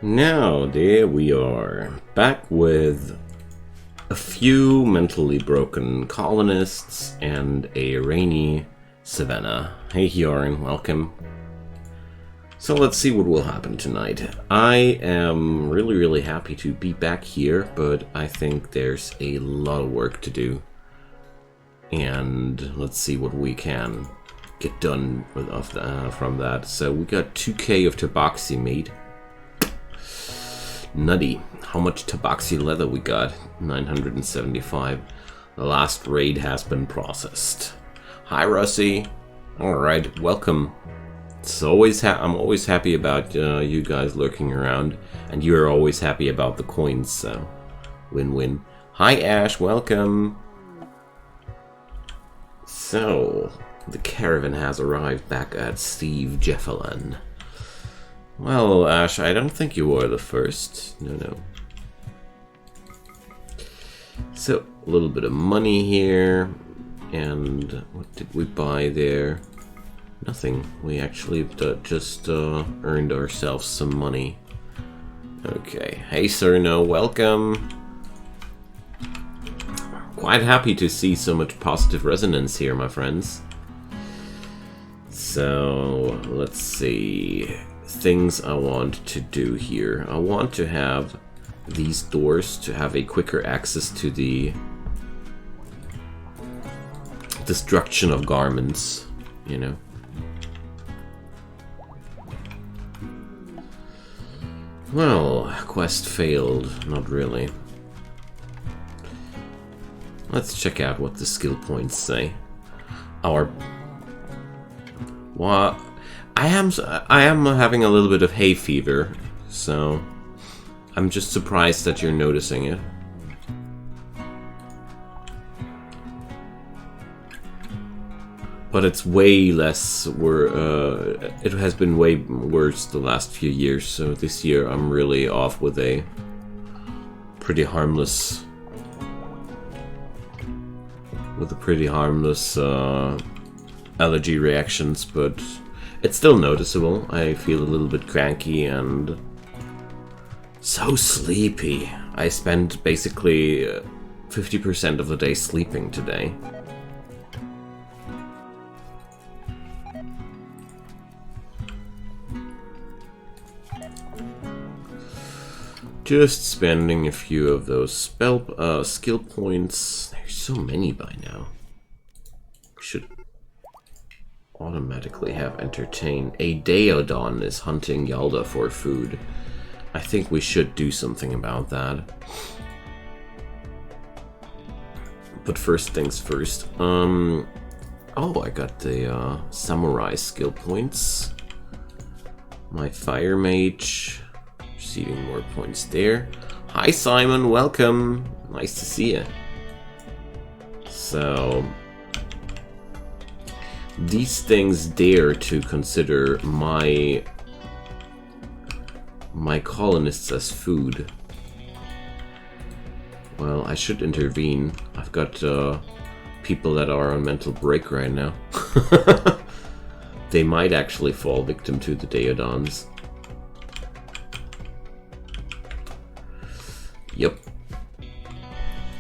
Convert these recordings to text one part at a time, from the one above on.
Now, there we are, back with a few mentally broken colonists and a rainy savannah. Hey Hyorin, welcome. So let's see what will happen tonight. I am really happy to be back here, but I think there's a lot of work to do. And let's see what we can get done from that. So we got 2k of tabaxi meat. Nutty. How much tabaxi leather we got? 975. The last raid has been processed. Hi Russie. Alright, welcome. I'm always happy about you guys lurking around, and you're always happy about the coins, so win-win. Hi Ash, welcome. So, the caravan has arrived back at Steve Jeffelin. Well, Ash, I don't think you were the first. No. So, a little bit of money here. And what did we buy there? Nothing. We actually just earned ourselves some money. Okay. Hey, Cerno, welcome. Quite happy to see so much positive resonance here, my friends. So, let's see. Things I want to do here. I want to have these doors to have a quicker access to the destruction of garments, you know. Well, quest failed. Not really. Let's check out what the skill points say. What? I am having a little bit of hay fever, so I'm just surprised that you're noticing it. But it's way less. It has been way worse the last few years, so this year I'm really off with a pretty harmless allergy reactions, but it's still noticeable. I feel a little bit cranky and so sleepy. I spent basically 50% of the day sleeping today. Just spending a few of those skill points. There's so many by now. We should automatically have entertain. A Daeodon is hunting Yalda for food. I think we should do something about that. But first things first. Oh, I got the samurai skill points. My fire mage. Receiving more points there. Hi Simon, welcome. Nice to see you. So these things dare to consider my colonists as food. Well, I should intervene. I've got people that are on mental break right now. They might actually fall victim to the Daeodons. Yep.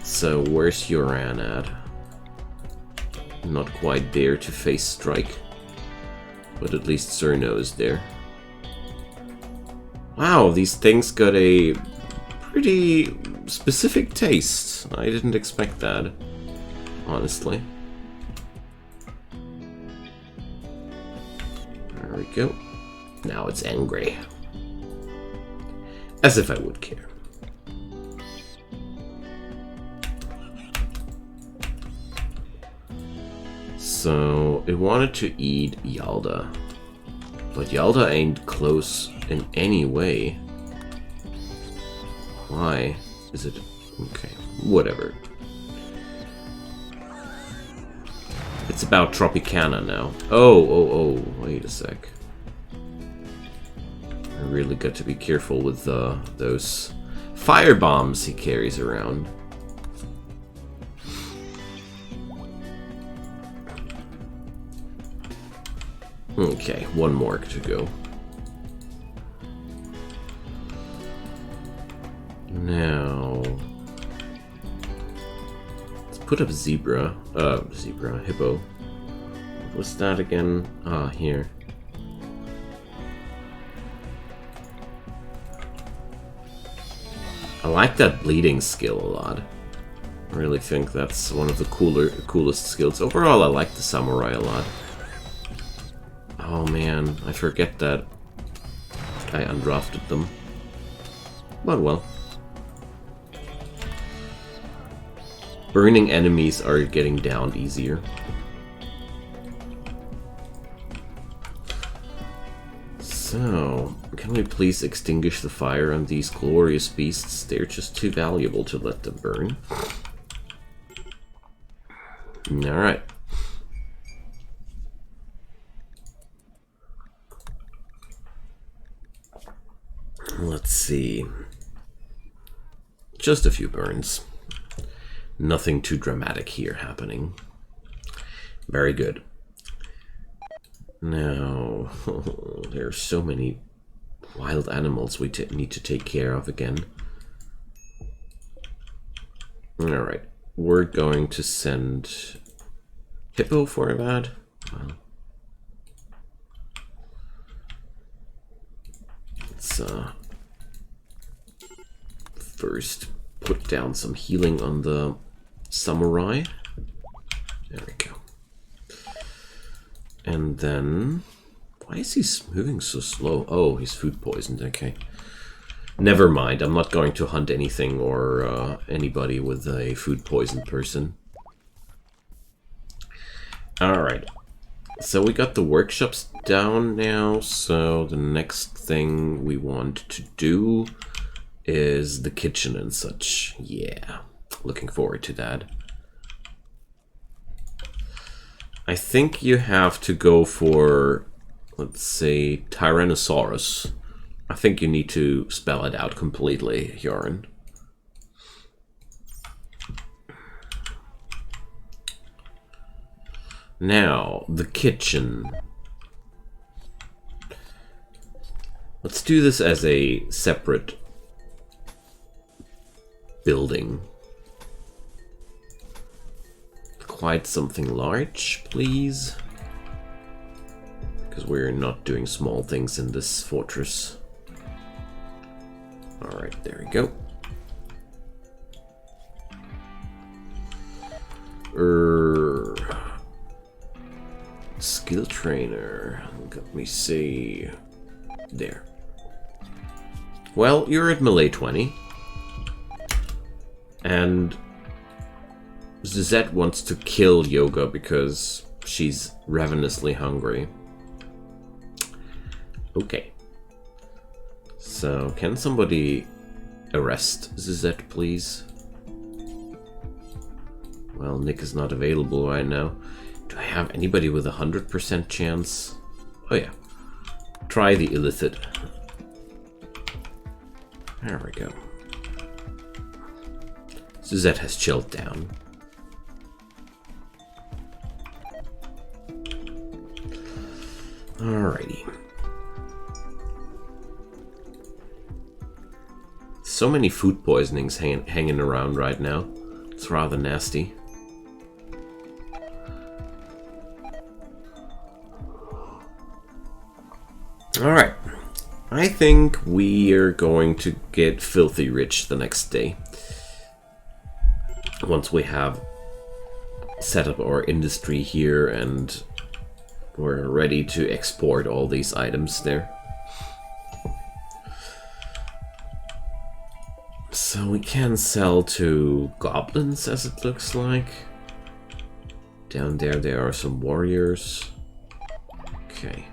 So where's Yoran at? Not quite there to face strike, but at least Cerno is there. Wow, these things got a pretty specific taste. I didn't expect that, honestly. There we go. Now it's angry. As if I would care. So, it wanted to eat Yalda. But Yalda ain't close in any way. Why is it? Okay, whatever. It's about Tropicana now. Oh, wait a sec. I really got to be careful with those fire bombs he carries around. Okay, one more to go. Now, let's put up zebra, hippo. What's that again? Ah, here. I like that bleeding skill a lot. I really think that's one of the coolest skills. Overall, I like the samurai a lot. Oh man, I forget that I undrafted them. But well. Burning enemies are getting down easier. So, can we please extinguish the fire on these glorious beasts? They're just too valuable to let them burn. Alright. Let's see. Just a few burns. Nothing too dramatic here happening. Very good. Now, there are so many wild animals we need to take care of again. Alright, we're going to send Hippo for that. Well, let's first put down some healing on the samurai. There we go. And then, why is he moving so slow? Oh, he's food poisoned, okay. Never mind, I'm not going to hunt anything or anybody with a food poisoned person. Alright, so we got the workshops down now, so the next thing we want to do is the kitchen and such. Yeah, looking forward to that. I think you have to go for, let's say, Tyrannosaurus. I think you need to spell it out completely, Joran. Now, the kitchen. Let's do this as a separate building. Quite something large, please. Because we're not doing small things in this fortress. Alright, there we go. Skill trainer. Let me see. There. Well, you're at melee 20. And Zizette wants to kill Yoga because she's ravenously hungry. Okay. So, can somebody arrest Zizette, please? Well, Nick is not available right now. Do I have anybody with a 100% chance? Oh yeah. Try the illicit. There we go. Suzette has chilled down. Alrighty. So many food poisonings hanging around right now. It's rather nasty. Alright. I think we are going to get filthy rich the next day. Once we have set up our industry here and we're ready to export all these items there. So we can sell to goblins, as it looks like. Down there are some warriors. Okay.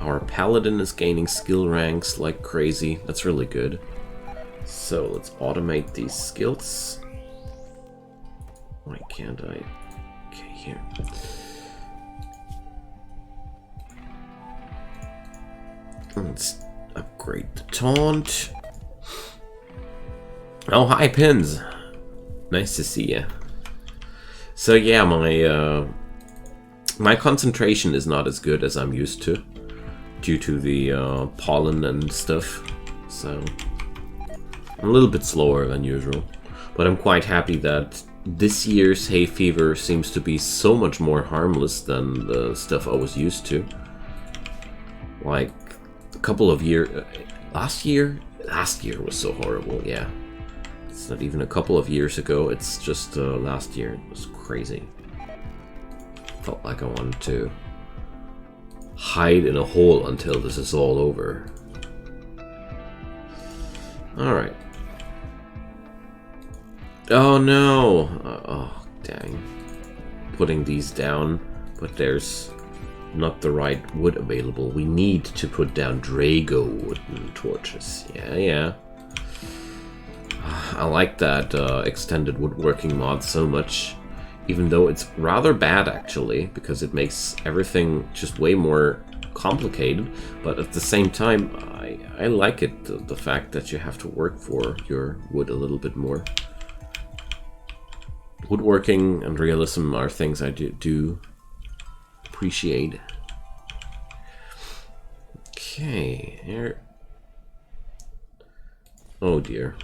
Our paladin is gaining skill ranks like crazy. That's really good. So let's automate these skills. Why can't I? Okay, here. Let's upgrade the taunt. Oh, hi, Pins. Nice to see you. So yeah, my concentration is not as good as I'm used to. due to the pollen and stuff. So I'm a little bit slower than usual. But I'm quite happy that this year's hay fever seems to be so much more harmless than the stuff I was used to. Like a couple of years... last year? Last year was so horrible, yeah. It's not even a couple of years ago, it's just last year. It was crazy. Felt like I wanted to hide in a hole until this is all over. Alright. Oh no! Oh, dang. Putting these down, but there's not the right wood available. We need to put down Drago wooden torches. Yeah. I like that extended woodworking mod so much, even though it's rather bad actually, because it makes everything just way more complicated, but at the same time I like it, the fact that you have to work for your wood a little bit more. Woodworking and realism are things I do appreciate. Okay, here. Oh dear.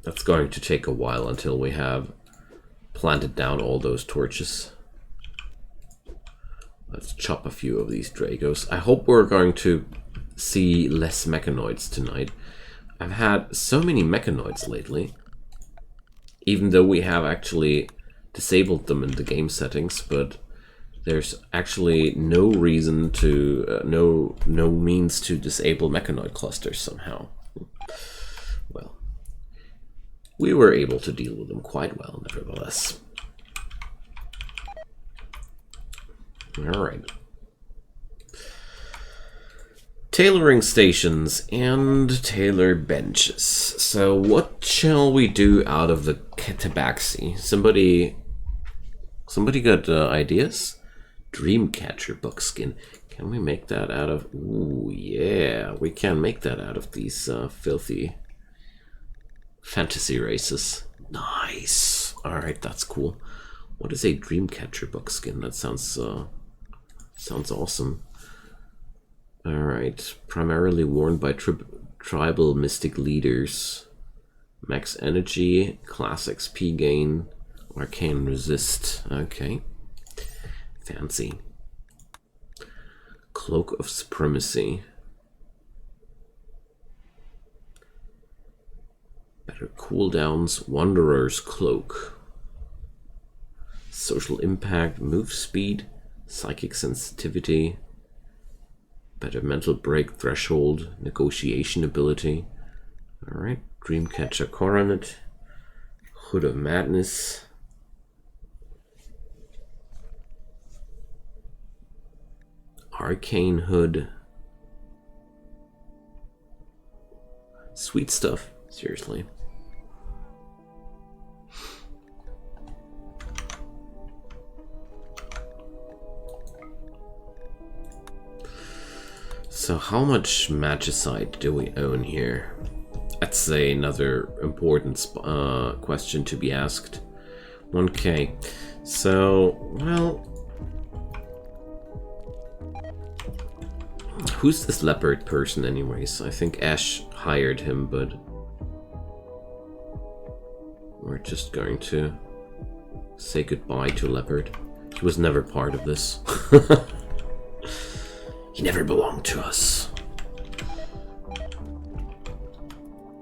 That's going to take a while until we have planted down all those torches. Let's chop a few of these Dragos. I hope we're going to see less mechanoids tonight. I've had so many mechanoids lately, even though we have actually disabled them in the game settings, but there's actually no reason to, no means to disable mechanoid clusters somehow. Well, we were able to deal with them quite well, nevertheless. Alright. Tailoring stations and tailor benches. So what shall we do out of the tabaxi? Somebody got ideas? Dreamcatcher buckskin. Can we make that out of... Ooh, yeah. We can make that out of these filthy fantasy races. Nice. Alright, that's cool. What is a Dreamcatcher buckskin? That sounds awesome. Alright. Primarily worn by tribal mystic leaders. Max energy, class XP gain, arcane resist. Okay. Fancy. Cloak of Supremacy. Better cooldowns. Wanderer's Cloak. Social impact. Move speed. Psychic sensitivity. Better mental break threshold. Negotiation ability. Alright. Dreamcatcher coronet. Hood of Madness. Arcane hood. Sweet stuff, seriously. So how much magicite do we own here? That's another important question to be asked. 1k. So, well... Who's this leopard person anyways? I think Ash hired him, but... We're just going to say goodbye to Leopard. He was never part of this. He never belonged to us.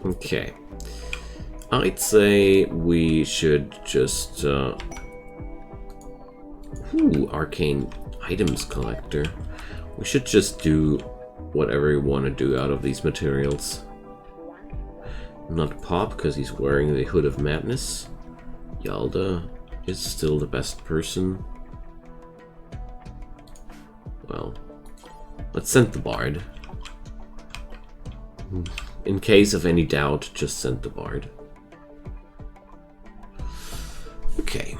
Okay. I'd say we should just... arcane items collector. We should just do whatever we want to do out of these materials. Not Pop, because he's wearing the Hood of Madness. Yalda is still the best person. Well, let's send the Bard. In case of any doubt, just send the Bard. Okay.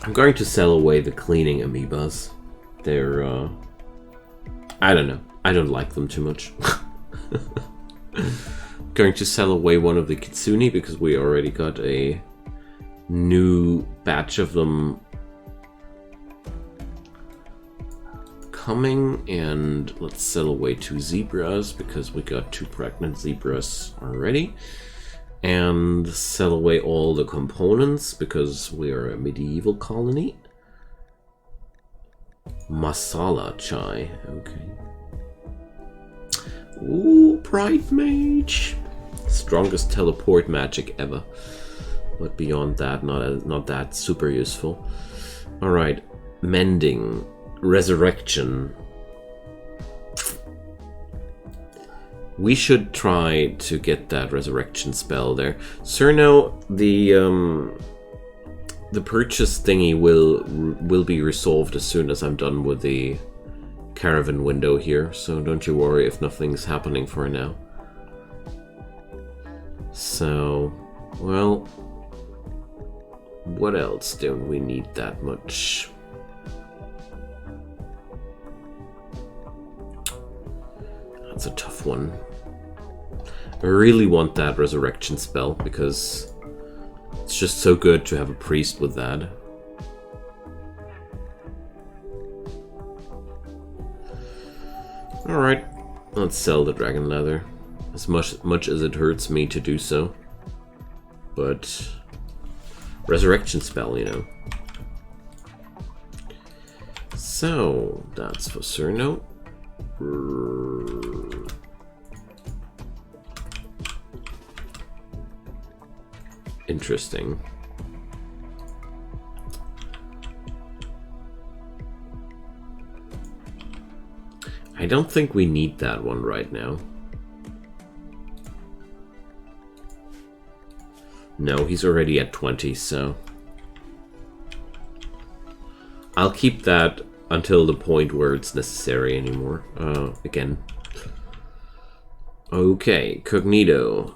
I'm going to sell away the cleaning amoebas. They're, I don't know. I don't like them too much. Going to sell away one of the Kitsune because we already got a new batch of them coming, and let's sell away 2 zebras because we got 2 pregnant zebras already. And sell away all the components because we are a medieval colony. Masala chai, okay. Ooh, Pride Mage. Strongest teleport magic ever. But beyond that, not that super useful. Alright, mending, resurrection. We should try to get that resurrection spell there. Cerno, the purchase thingy will be resolved as soon as I'm done with the caravan window here, so don't you worry if nothing's happening for now. So, well, what else don't we need that much? That's a tough one. I really want that resurrection spell because it's just so good to have a priest with that. Alright, let's sell the dragon leather. As much as it hurts me to do so. But resurrection spell, you know. So, that's for Cerno. Interesting. I don't think we need that one right now. No, he's already at 20, so I'll keep that until the point where it's necessary anymore. Again. Okay, Cognito.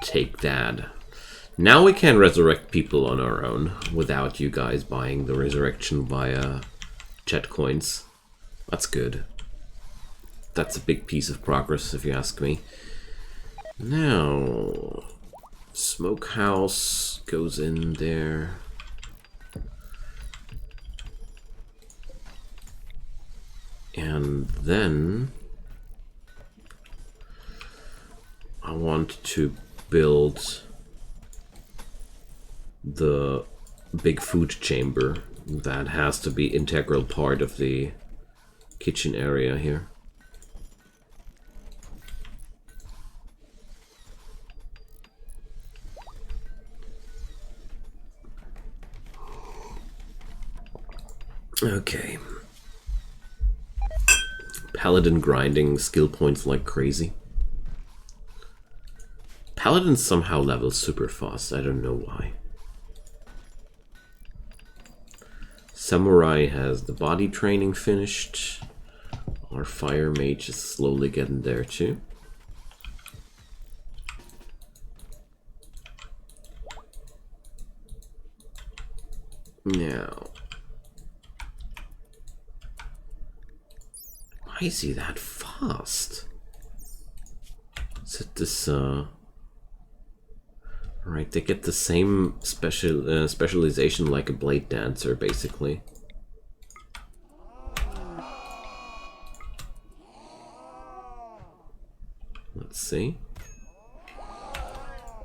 Take that. Now we can resurrect people on our own without you guys buying the resurrection via chat coins. That's good. That's a big piece of progress if you ask me. Now, smokehouse goes in there. And then I want to build the big food chamber. That has to be integral part of the kitchen area here. Okay. Paladin grinding skill points like crazy. Paladin somehow levels super fast, I don't know why. Samurai has the body training finished. Our fire mage is slowly getting there too. Now, why is he that fast? Is it this Alright, they get the same specialization like a blade dancer, basically. Let's see.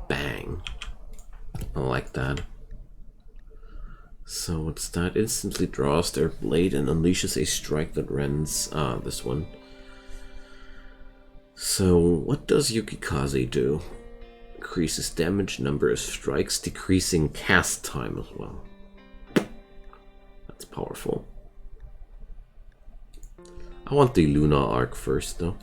Bang. I like that. So what's that? Instantly draws their blade and unleashes a strike that rends... Ah, this one. So what does Yukikaze do? Increases damage, number of strikes, decreasing cast time as well. That's powerful. I want the Luna arc first though.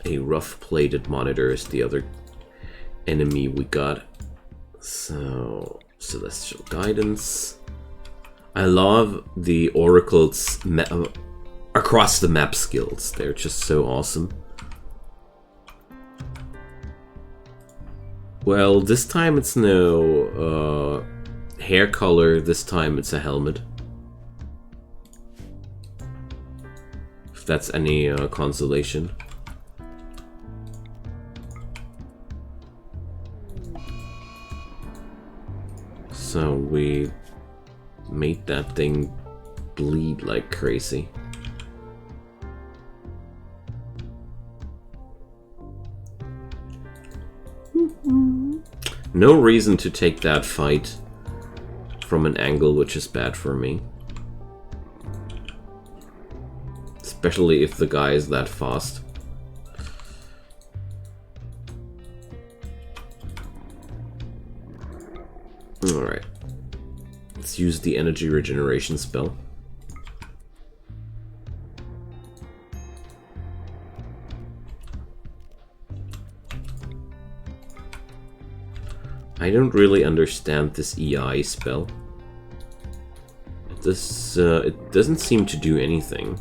A rough-plated monitor is the other enemy we got. So, Celestial Guidance. I love the Oracle's across the map skills. They're just so awesome. Well, this time it's no hair color, this time it's a helmet. If that's any consolation. So we made that thing bleed like crazy. No reason to take that fight from an angle, which is bad for me. Especially if the guy is that fast. Alright. Let's use the energy regeneration spell. I don't really understand this EI spell. It doesn't seem to do anything.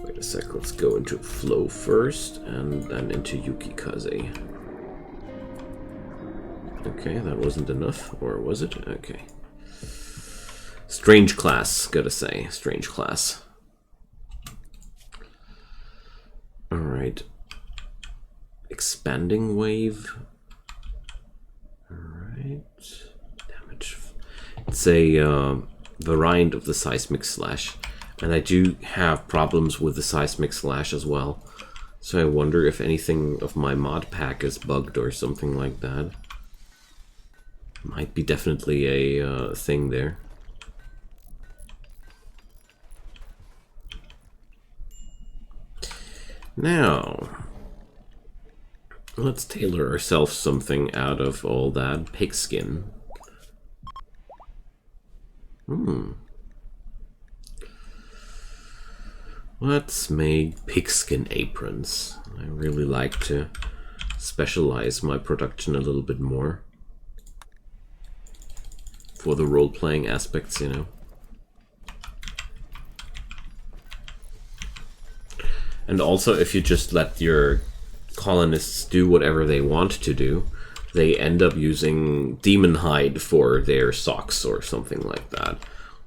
Wait a sec, let's go into Flow first, and then into Yukikaze. Okay, that wasn't enough, or was it? Okay. Strange class, gotta say. Strange class. Alright. Expanding wave. Alright. Damage. It's a variant of the Seismic Slash. And I do have problems with the Seismic Slash as well. So I wonder if anything of my mod pack is bugged or something like that. Might be definitely a thing there. Now, let's tailor ourselves something out of all that pigskin. Let's make pigskin aprons. I really like to specialize my production a little bit more. For the role-playing aspects, you know. And also, if you just let your colonists do whatever they want to do, they end up using demon hide for their socks or something like that,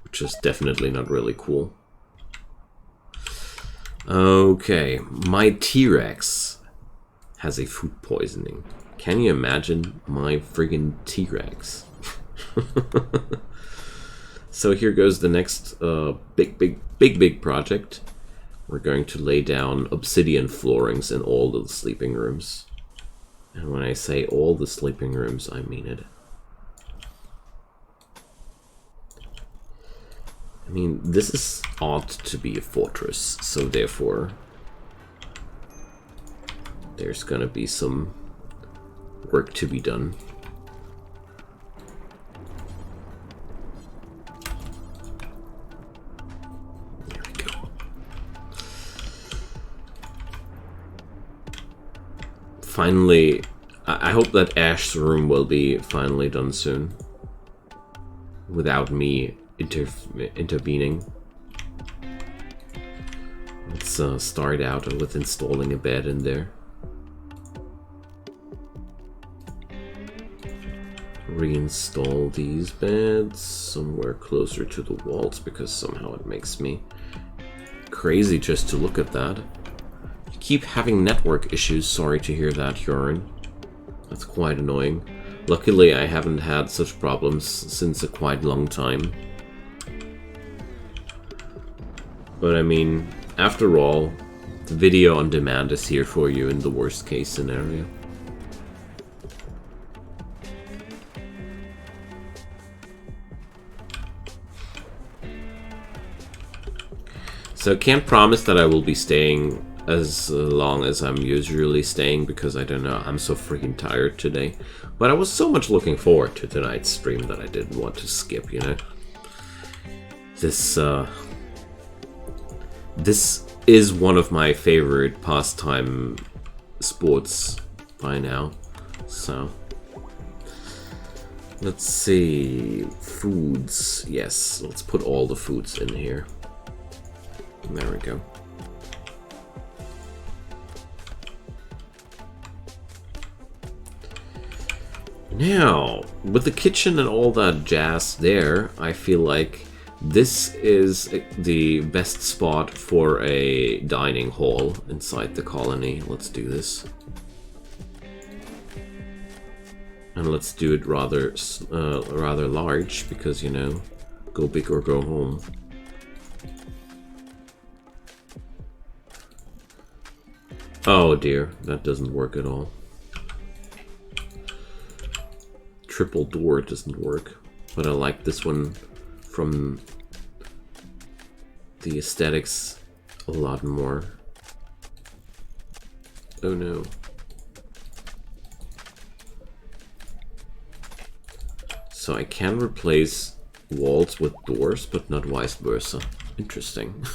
which is definitely not really cool. Okay, my T-Rex has a food poisoning. Can you imagine my friggin' T-Rex? So here goes the next big project. We're going to lay down obsidian floorings in all the sleeping rooms. And when I say all the sleeping rooms, I mean it. I mean, this ought to be a fortress, so therefore there's gonna be some work to be done. Finally, I hope that Ash's room will be finally done soon. Without me intervening. Let's start out with installing a bed in there. Reinstall these beds somewhere closer to the walls because somehow it makes me crazy just to look at that. Keep having network issues. Sorry to hear that, Joran. That's quite annoying. Luckily, I haven't had such problems since a quite long time. But I mean, after all, the video on demand is here for you in the worst case scenario. So can't promise that I will be staying as long as I'm usually staying because I don't know, I'm so freaking tired today. But I was so much looking forward to tonight's stream that I didn't want to skip, you know. This is one of my favorite pastime sports by now. So let's see, foods. Yes, let's put all the foods in here. There we go. Now, with the kitchen and all that jazz there, I feel like This is the best spot for a dining hall inside the colony. Let's do this. And let's do it rather large, because, you know, go big or go home. Oh dear, that doesn't work at all. Triple door doesn't work, but I like this one from the aesthetics a lot more. Oh no. So I can replace walls with doors, but not vice versa. Interesting.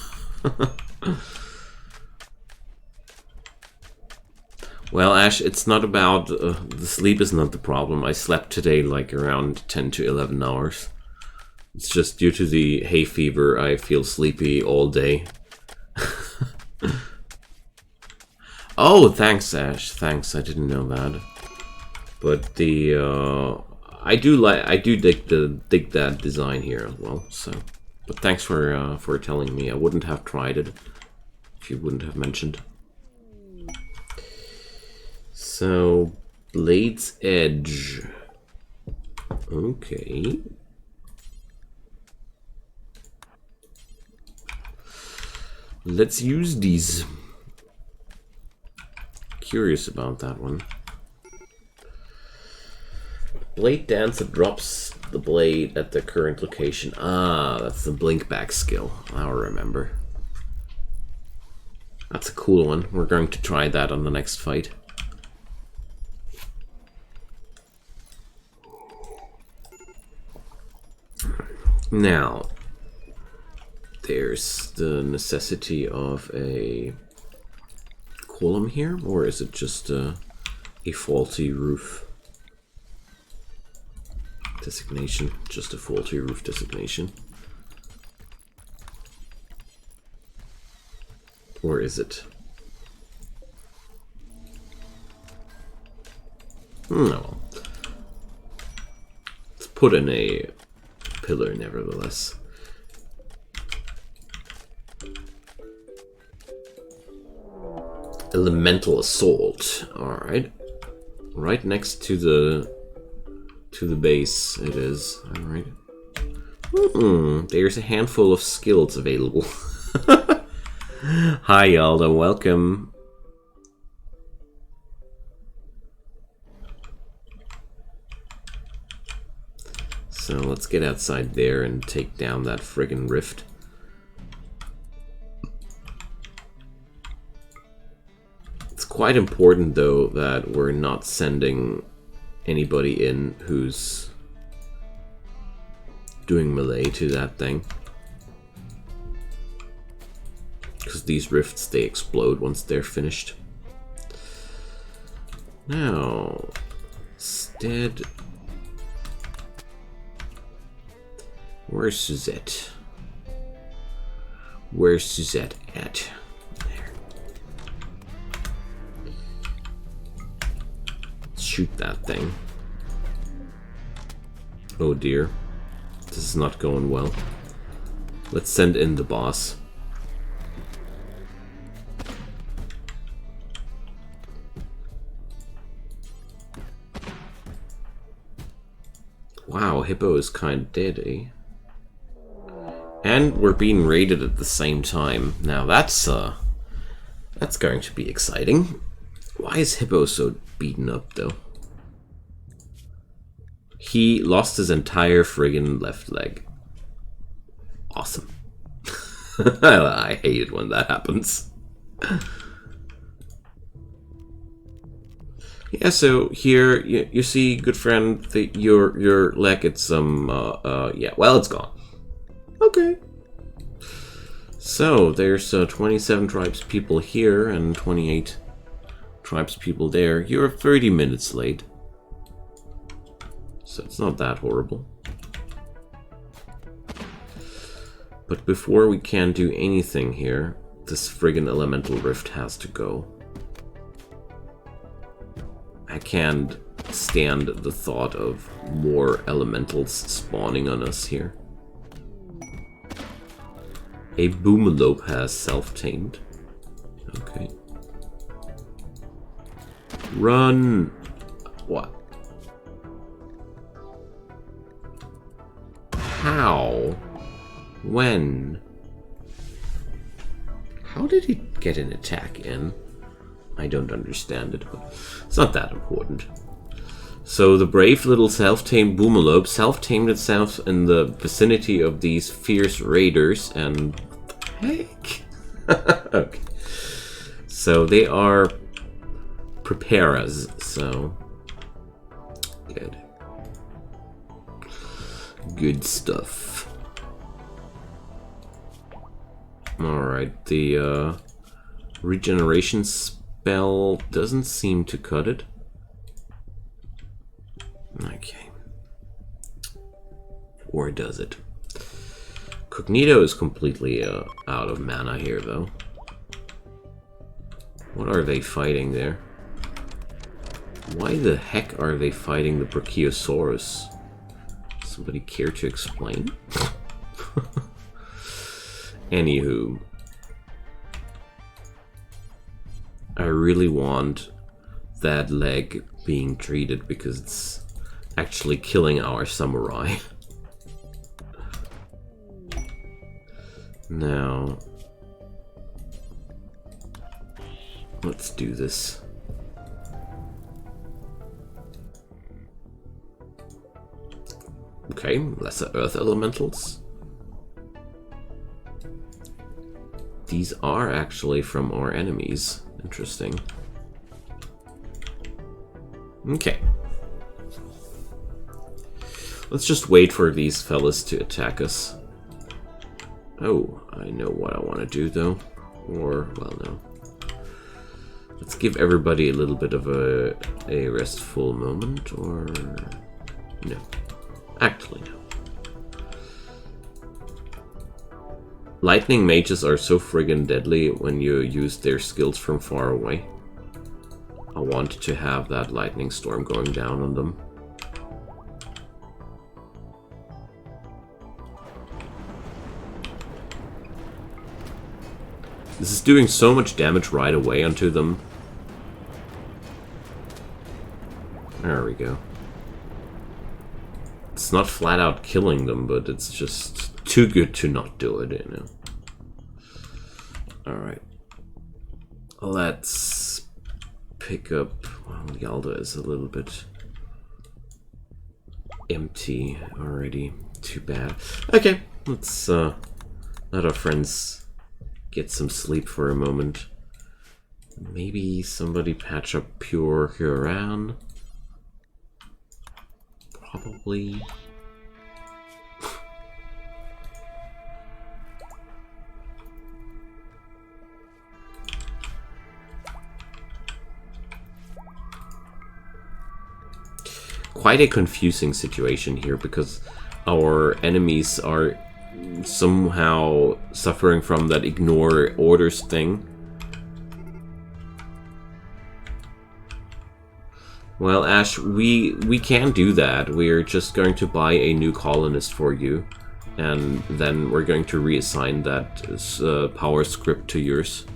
Well, Ash, it's not about... the sleep is not the problem. I slept today like around 10 to 11 hours. It's just due to the hay fever, I feel sleepy all day. Oh, thanks, Ash. Thanks, I didn't know that. But the... I do dig that design here as well, so... But thanks for telling me. I wouldn't have tried it if you wouldn't have mentioned. So, Blade's Edge. Okay. Let's use these. Curious about that one. Blade Dancer drops the blade at the current location. Ah, that's the blink back skill. I'll remember. That's a cool one. We're going to try that on the next fight. Now, there's the necessity of a column here, or is it just a faulty roof designation? Just a faulty roof designation. Or is it? No. Let's put in a pillar nevertheless. Elemental Assault. Alright. Right next to the base it is. Alright. There's a handful of skills available. Hi Aldo, welcome. So let's get outside there and take down that friggin' rift. It's quite important though that we're not sending anybody in who's doing melee to that thing. Because these rifts, they explode once they're finished. Now, instead... Where's Suzette? Where's Suzette at? There. Let's shoot that thing. Oh dear. This is not going well. Let's send in the boss. Wow, Hippo is kind of dead, eh? And we're being raided at the same time. Now that's going to be exciting. Why is Hippo so beaten up though? He lost his entire friggin' left leg. Awesome. I hate it when that happens. Yeah, so here you see, good friend, your leg gets some yeah, well, it's gone. Okay. So there's 27 tribes people here and 28 tribes people there. You're 30 minutes late, so it's not that horrible. But before we can do anything here, this friggin' elemental rift has to go. I can't stand the thought of more elementals spawning on us here. A Boomelope has self-tamed. Okay. Run! What? How? When? How did he get an attack in? I don't understand it, but it's not that important. So the brave little self-tamed Boomelope self-tamed itself in the vicinity of these fierce raiders, and heck. Okay. So they are preparas, so good. Good stuff. Alright, the regeneration spell doesn't seem to cut it. Okay. Or does it? Cognito is completely out of mana here, though. What are they fighting there? Why the heck are they fighting the Brachiosaurus? Somebody care to explain? Anywho. I really want that leg being treated because it's actually killing our samurai. Now, let's do this. Okay, lesser earth elementals. These are actually from our enemies. Interesting. Okay. Let's just wait for these fellas to attack us. Oh, I know what I want to do though. Or, well, no. Let's give everybody a little bit of a restful moment, or... no. Actually, no. Lightning mages are so friggin' deadly when you use their skills from far away. I want to have that lightning storm going down on them. This is doing so much damage right away onto them. There we go. It's not flat out killing them, but it's just too good to not do it, you know. Alright. Let's pick up... well, Yalda is a little bit empty already. Too bad. Okay, let's let our friends get some sleep for a moment. Maybe somebody patch up Pure Huron. Probably. Quite a confusing situation here because our enemies are somehow suffering from that ignore orders thing. Well, Ash, we can do that. We're just going to buy a new colonist for you, and then we're going to reassign that power script to yours.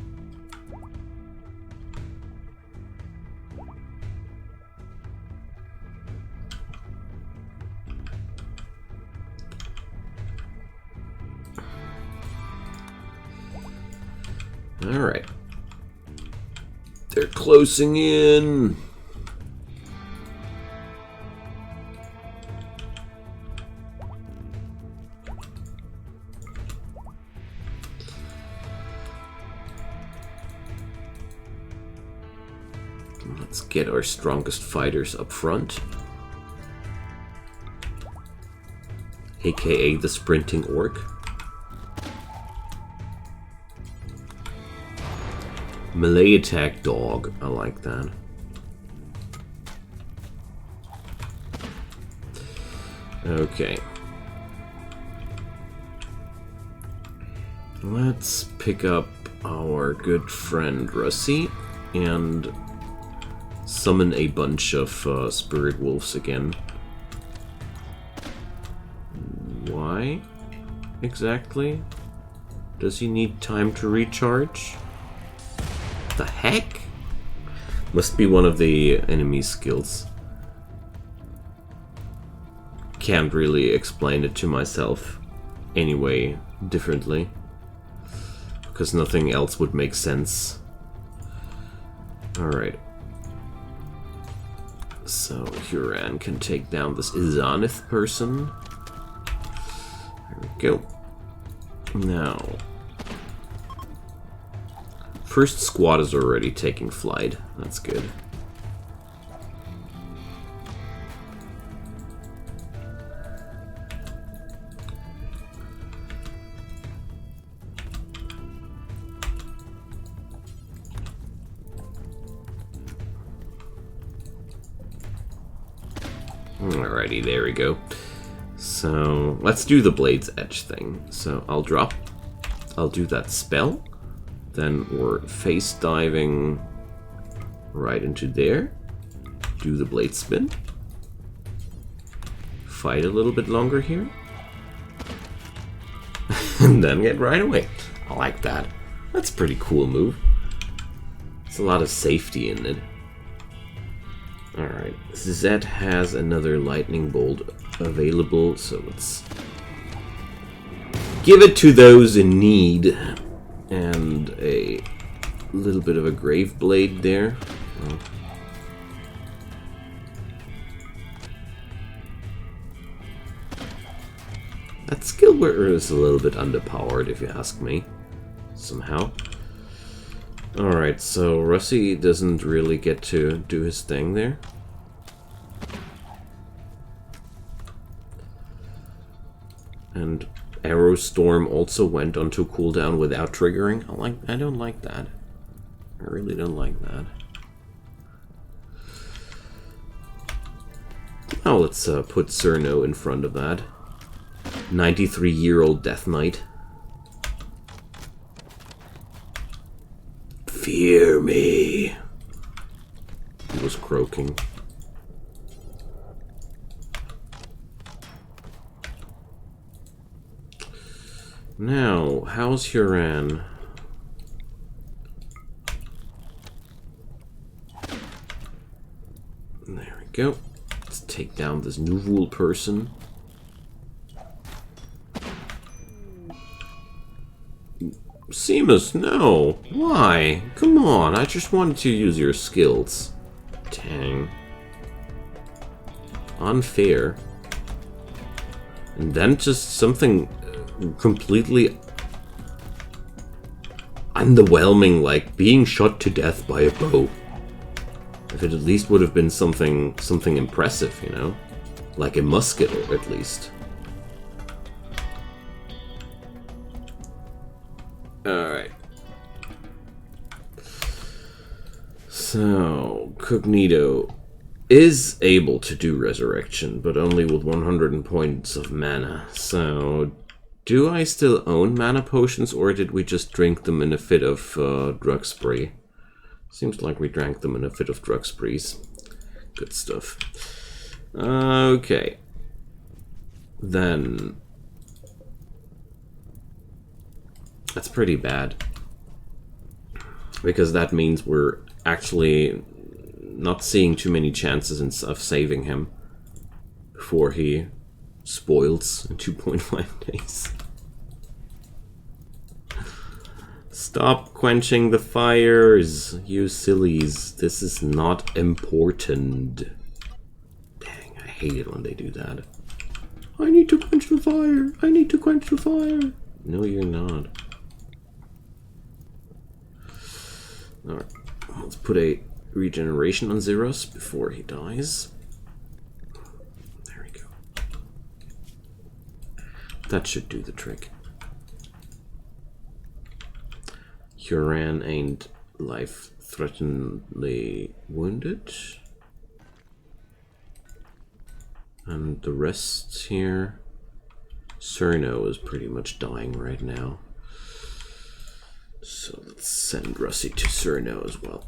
Alright. They're closing in. Let's get our strongest fighters up front. AKA the sprinting orc. Melee attack dog. I like that. Okay. Let's pick up our good friend Russie and summon a bunch of spirit wolves again. Why exactly Does he need time to recharge? The heck? Must be one of the enemy skills. Can't really explain it to myself anyway differently, because nothing else would make sense. Alright. So Huran can take down this Izanith person. There we go. Now, first squad is already taking flight. That's good. Alrighty, there we go. So let's do the Blade's Edge thing. So I'll do that spell. Then we're face diving right into there. Do the blade spin. Fight a little bit longer here. And then get right away. I like that. That's a pretty cool move. There's a lot of safety in it. Alright, Zed has another lightning bolt available, so let's give it to those in need. And a little bit of a grave blade there. Oh. That skill wearer is a little bit underpowered, if you ask me, somehow. Alright, so Russi doesn't really get to do his thing there. And Arrow Storm also went onto cooldown without triggering. I don't like that. I really don't like that. Now let's put Cerno in front of that. 93-year-old Death Knight. Fear me. He was croaking. Now, how's Huran? There we go. Let's take down this new rule person. Seamus, no! Why? Come on, I just wanted to use your skills. Dang. Unfair. And then just something completely underwhelming, like being shot to death by a bow. If it at least would have been something impressive, you know? Like a musket, at least. Alright. So, Cognito is able to do Resurrection, but only with 100 points of mana. So, do I still own mana potions, or did we just drink them in a fit of drug spree? Seems like we drank them in a fit of drug sprees. Good stuff. Okay. Then that's pretty bad, because that means we're actually not seeing too many chances of saving him before he spoils in 2.5 days. Stop quenching the fires, you sillies. This is not important. Dang, I hate it when they do that. I need to quench the fire. I need to quench the fire. No, you're not. Alright, let's put a regeneration on Zeros before he dies. There we go. That should do the trick. Huran ain't life-threateningly wounded. And the rest here... Cerno is pretty much dying right now. So let's send Russi to Cerno as well.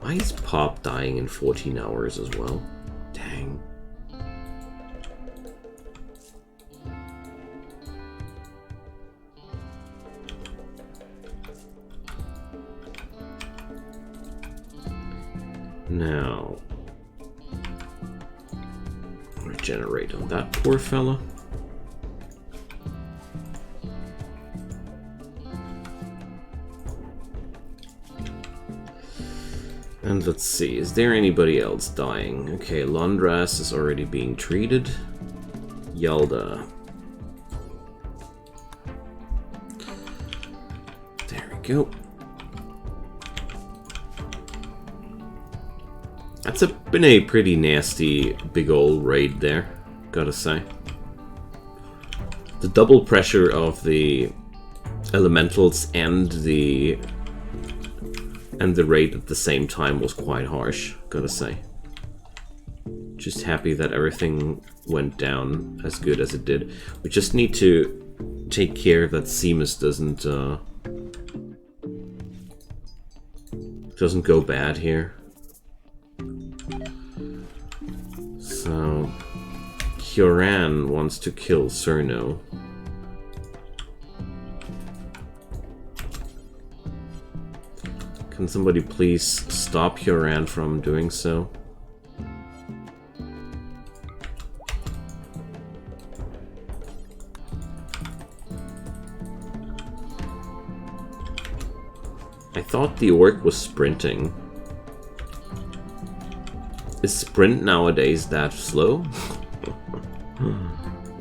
Why is Pop dying in 14 hours as well? Dang. Now, regenerate on that poor fella. And let's see, is there anybody else dying? Okay, Londras is already being treated. Yalda. There we go. That's been a pretty nasty big old raid there, gotta say. The double pressure of the elementals and the raid at the same time was quite harsh, gotta say. Just happy that everything went down as good as it did. We just need to take care that Seamus doesn't go bad here. So, Kyoran wants to kill Cerno. Can somebody please stop Kyoran from doing so? I thought the orc was sprinting. Is sprint nowadays that slow?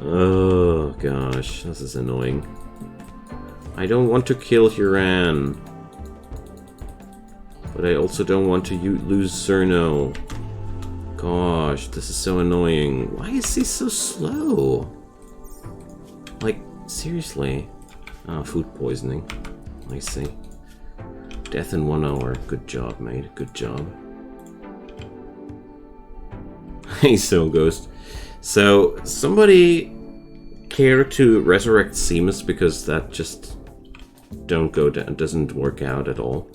Oh gosh, this is annoying. I don't want to kill Huran. But I also don't want to lose Cerno. Gosh, this is so annoying. Why is he so slow? Like, seriously. Ah, food poisoning. I see. Death in 1 hour. Good job, mate. Good job. Hey, Soul Ghost. So, somebody care to resurrect Seamus, because that just doesn't work out at all.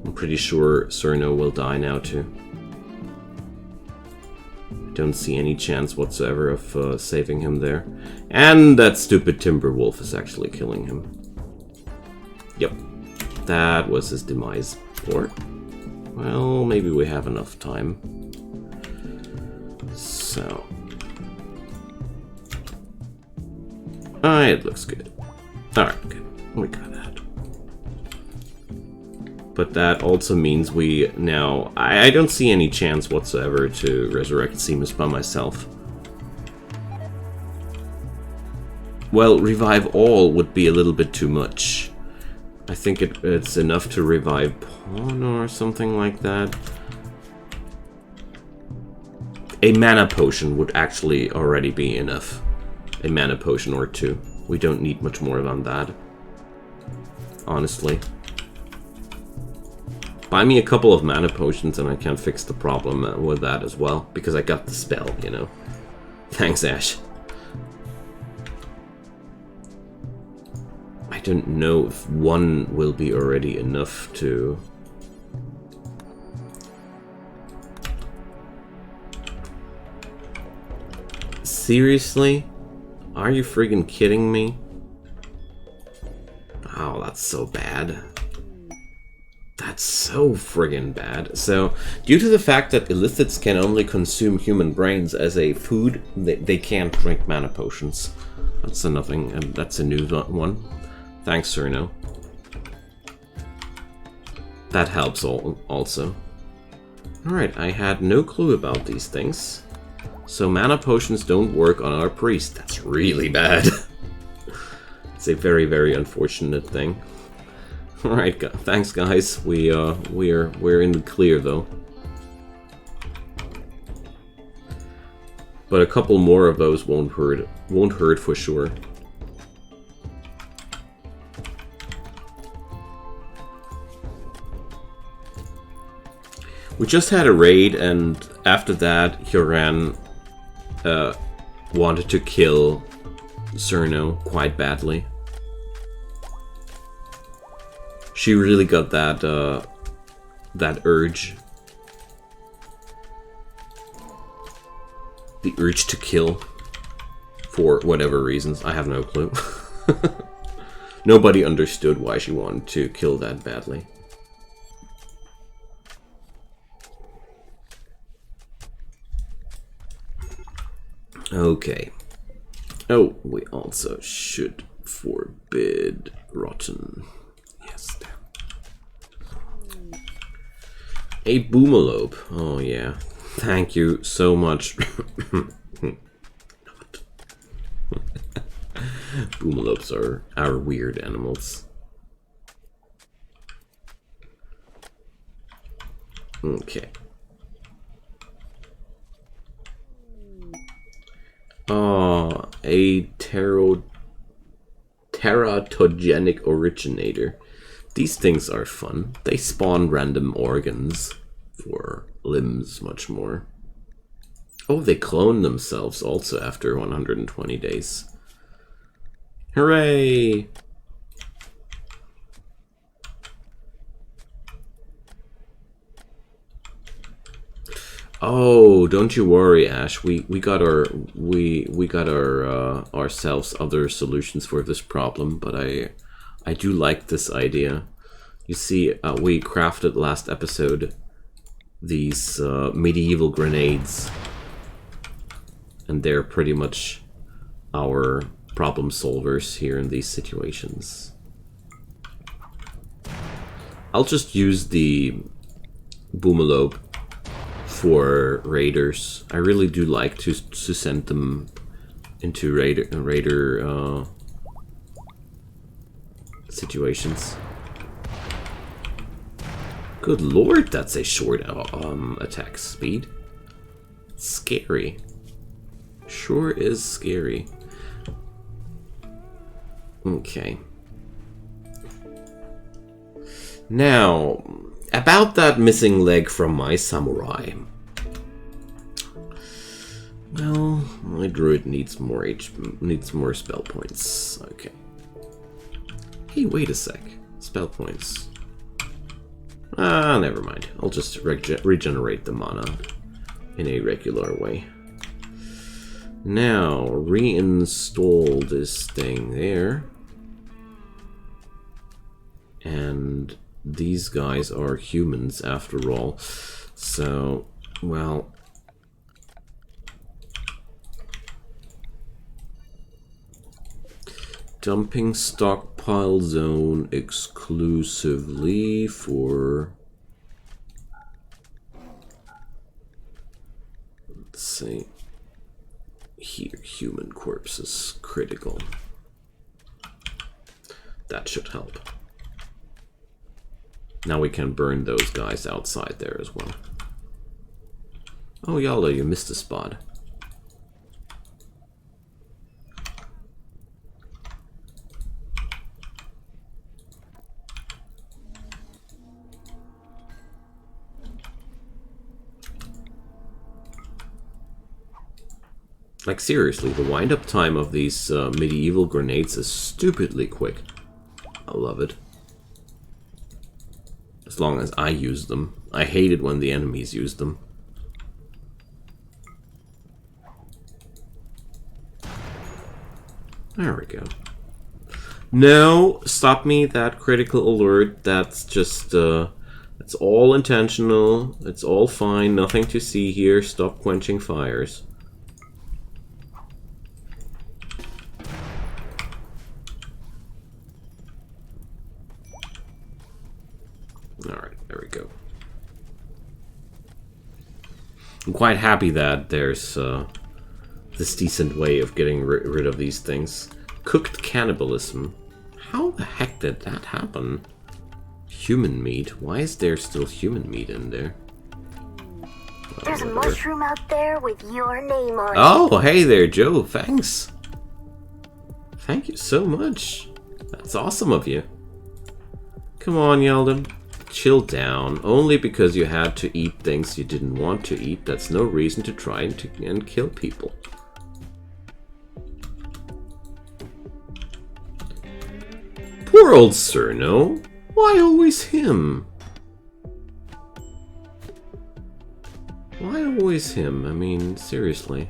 I'm pretty sure Cerno will die now too. Don't see any chance whatsoever of saving him there. And that stupid Timberwolf is actually killing him. Yep. That was his demise. Or, well, maybe we have enough time. So. It looks good. Alright, good. We got that. But that also means we now... I don't see any chance whatsoever to resurrect Seamus by myself. Well, revive all would be a little bit too much. I think it's enough to revive Pawn or something like that. A mana potion would actually already be enough. A mana potion or two. We don't need much more than that. Honestly. Buy me a couple of mana potions and I can fix the problem with that as well. Because I got the spell, you know. Thanks, Ash. I don't know if one will be already enough to... Seriously? Are you friggin' kidding me? Oh, that's so bad. That's so friggin' bad. So, due to the fact that illithids can only consume human brains as a food, they can't drink mana potions. That's nothing, and that's a new one. Thanks, Cerno. That helps also. Alright, I had no clue about these things. So mana potions don't work on our priest. That's really bad. It's a very, very unfortunate thing. Alright, thanks guys. We're in the clear though. But a couple more of those won't hurt for sure. We just had a raid, and after that, Huran wanted to kill Cerno quite badly. She really got that that urge. The urge to kill. For whatever reasons. I have no clue. Nobody understood why she wanted to kill that badly. Okay. Oh, we also should forbid rotten. Yes, damn. A boomalope. Oh, yeah. Thank you so much. Boomalopes are weird animals. Okay. Oh, a teratogenic originator. These things are fun. They spawn random organs for limbs much more. Oh, they clone themselves also after 120 days. Hooray! Oh, don't you worry, Ash. We got our ourselves other solutions for this problem, but I do like this idea. You see, we crafted last episode these medieval grenades, and they're pretty much our problem solvers here in these situations. I'll just use the boomalope for raiders. I really do like to send them into raider situations. Good lord, that's a short attack speed. Scary. Sure is scary. Okay. Now, about that missing leg from my samurai. Well, my druid needs more spell points. Okay. Hey, wait a sec. Spell points. Ah, never mind. I'll just regenerate the mana in a regular way. Now, reinstall this thing there. And these guys are humans after all. So, well... Dumping stockpile zone exclusively for... Let's see. Here, human corpses, critical. That should help. Now we can burn those guys outside there as well. Oh, Yalda, you missed a spot. Like, seriously, the wind-up time of these medieval grenades is stupidly quick. I love it. As long as I use them. I hate it when the enemies use them. There we go. No, stop me, that critical alert. That's just, it's all intentional. It's all fine. Nothing to see here. Stop quenching fires. Alright, there we go. I'm quite happy that there's this decent way of getting rid of these things. Cooked cannibalism. How the heck did that happen? Human meat? Why is there still human meat in there? There's a mushroom out there with your name on it. Oh, hey there, Joe. Thanks. Thank you so much. That's awesome of you. Come on, Yeldon. Chill down. Only because you had to eat things you didn't want to eat, that's no reason to try and kill people. Poor old Cerno. Why always him? Why always him? I mean, seriously.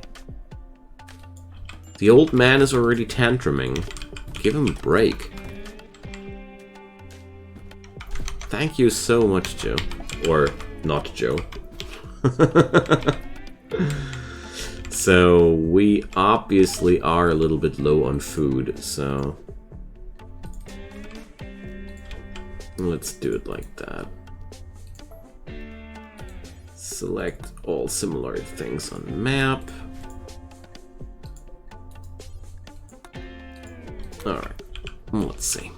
The old man is already tantruming. Give him a break. Thank you so much, Joe. Or not Joe. So, we obviously are a little bit low on food, so... let's do it like that. Select all similar things on the map. Alright, let's see.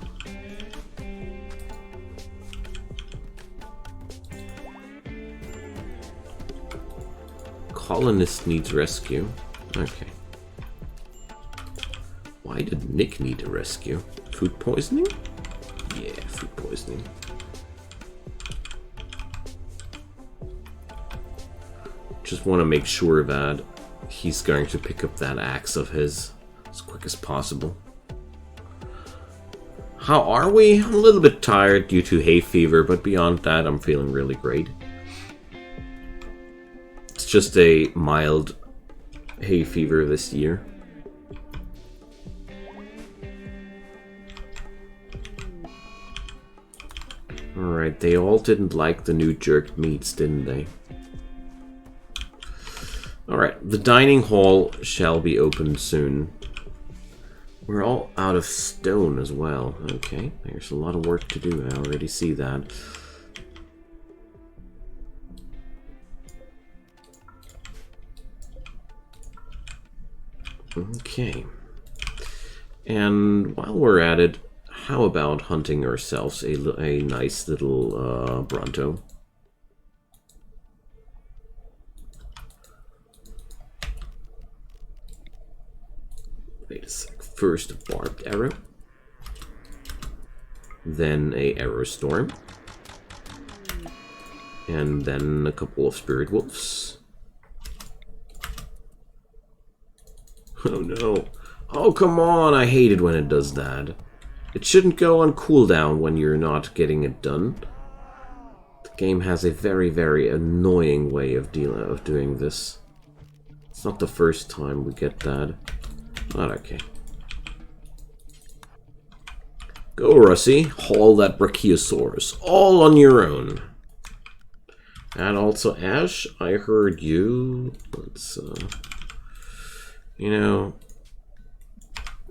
Colonist needs rescue. Okay. Why did Nick need a rescue? Food poisoning? Yeah, food poisoning. Just want to make sure that he's going to pick up that axe of his as quick as possible. How are we? I'm a little bit tired due to hay fever, but beyond that, I'm feeling really great. It's just a mild hay fever this year. Alright, they all didn't like the new jerked meats, didn't they? Alright, the dining hall shall be opened soon. We're all out of stone as well. Okay, there's a lot of work to do. I already see that. Okay. And while we're at it, how about hunting ourselves a nice little Bronto? Wait a sec. First a barbed arrow. Then a arrow storm. And then a couple of spirit wolves. Oh no. Oh come on, I hate it when it does that. It shouldn't go on cooldown when you're not getting it done. The game has a very, very annoying way of doing this. It's not the first time we get that. Not okay. Go, Russie. Haul that Brachiosaurus. All on your own. And also, Ash, I heard you. Let's, you know,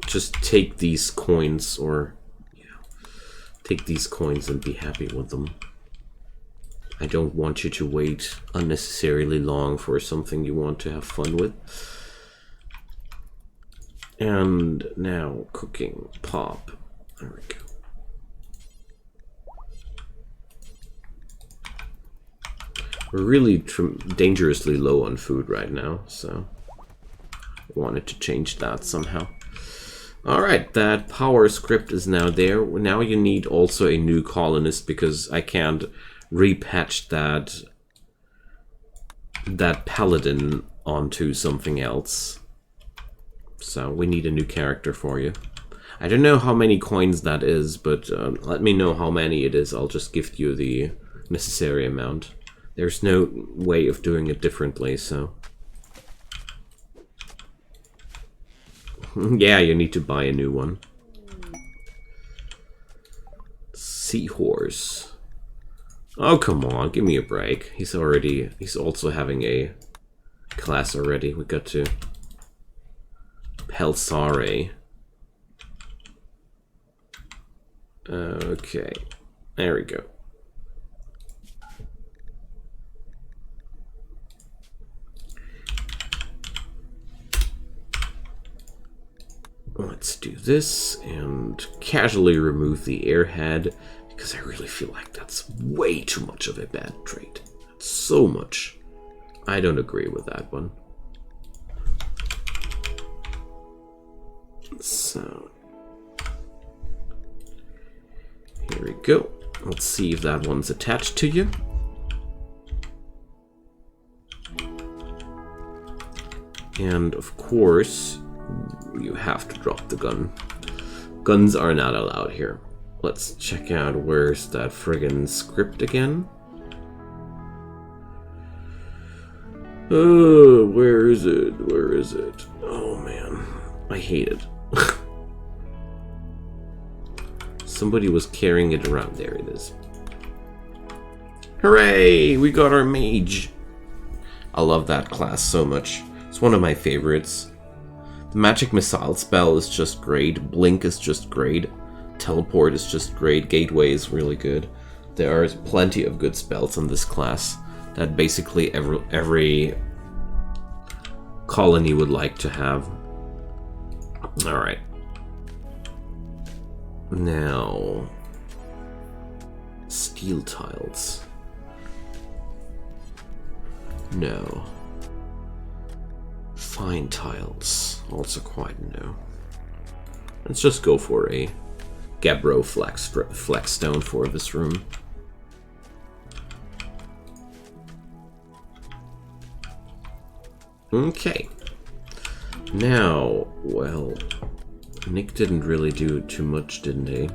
just take these coins, or, yeah, take these coins and be happy with them. I don't want you to wait unnecessarily long for something you want to have fun with. And now, cooking, pop. There we go. We're really dangerously low on food right now, so I wanted to change that somehow. Alright, that power script is now there. Now you need also a new colonist, because I can't repatch that paladin onto something else. So we need a new character for you. I don't know how many coins that is, but let me know how many it is. I'll just give you the necessary amount. There's no way of doing it differently, so... yeah, you need to buy a new one. Seahorse. Oh, come on, give me a break. He's also having a class already. We got to... Pelsare. Okay, there we go. Let's do this and casually remove the airhead, because I really feel like that's way too much of a bad trait. That's so much. I don't agree with that one. So, here we go. Let's see if that one's attached to you. And of course, you have to drop the gun. Guns are not allowed here. Let's check out where's that friggin' script again. Oh, where is it? Where is it? Oh man, I hate it. Somebody was carrying it around. There it is. Hooray! We got our mage. I love that class so much. It's one of my favorites. The magic missile spell is just great. Blink is just great. Teleport is just great. Gateway is really good. There are plenty of good spells in this class that basically every colony would like to have. Alright. Now, steel tiles. No. Fine tiles. Also quite no. Let's just go for a Gabbro flagstone for this room. Okay. Now, well, Nick didn't really do too much, didn't he?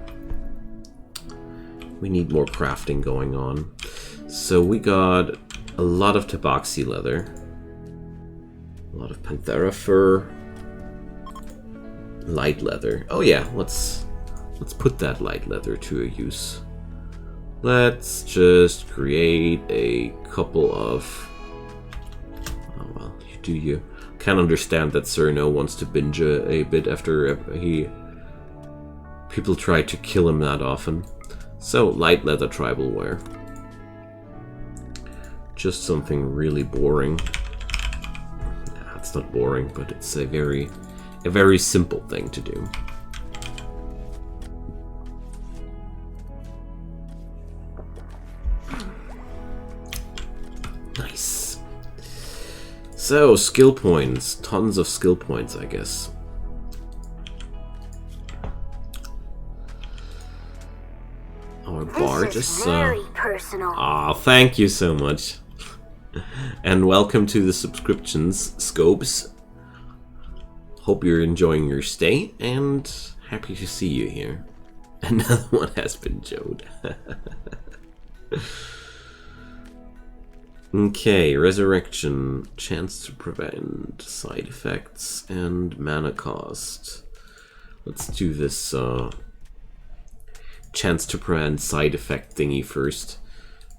We need more crafting going on. So we got a lot of tabaxi leather, a lot of panthera fur, light leather. Oh yeah, let's put that light leather to a use. Let's just create a couple of. Oh well, you do you. Can't understand that Cerno wants to binge a bit after people try to kill him that often. So, light leather tribal wear. Just something really boring. Nah, it's not boring, but it's a very simple thing to do. Nice. So, skill points. Tons of skill points, I guess. Our bard is very personal. Aw, thank you so much. And welcome to the subscriptions, Scopes. Hope you're enjoying your stay, and happy to see you here. Another one has been Jode. Okay, resurrection, chance to prevent side effects, and mana cost. Let's do this chance to prevent side effect thingy first,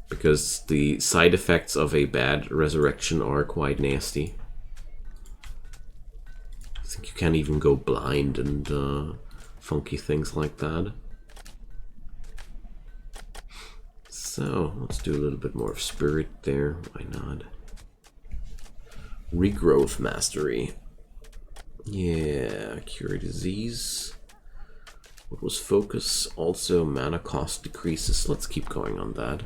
because the side effects of a bad resurrection are quite nasty. I think you can't even go blind and funky things like that. So, let's do a little bit more of spirit there, why not? Regrowth mastery. Yeah, cure disease. What was focus? Also mana cost decreases. Let's keep going on that.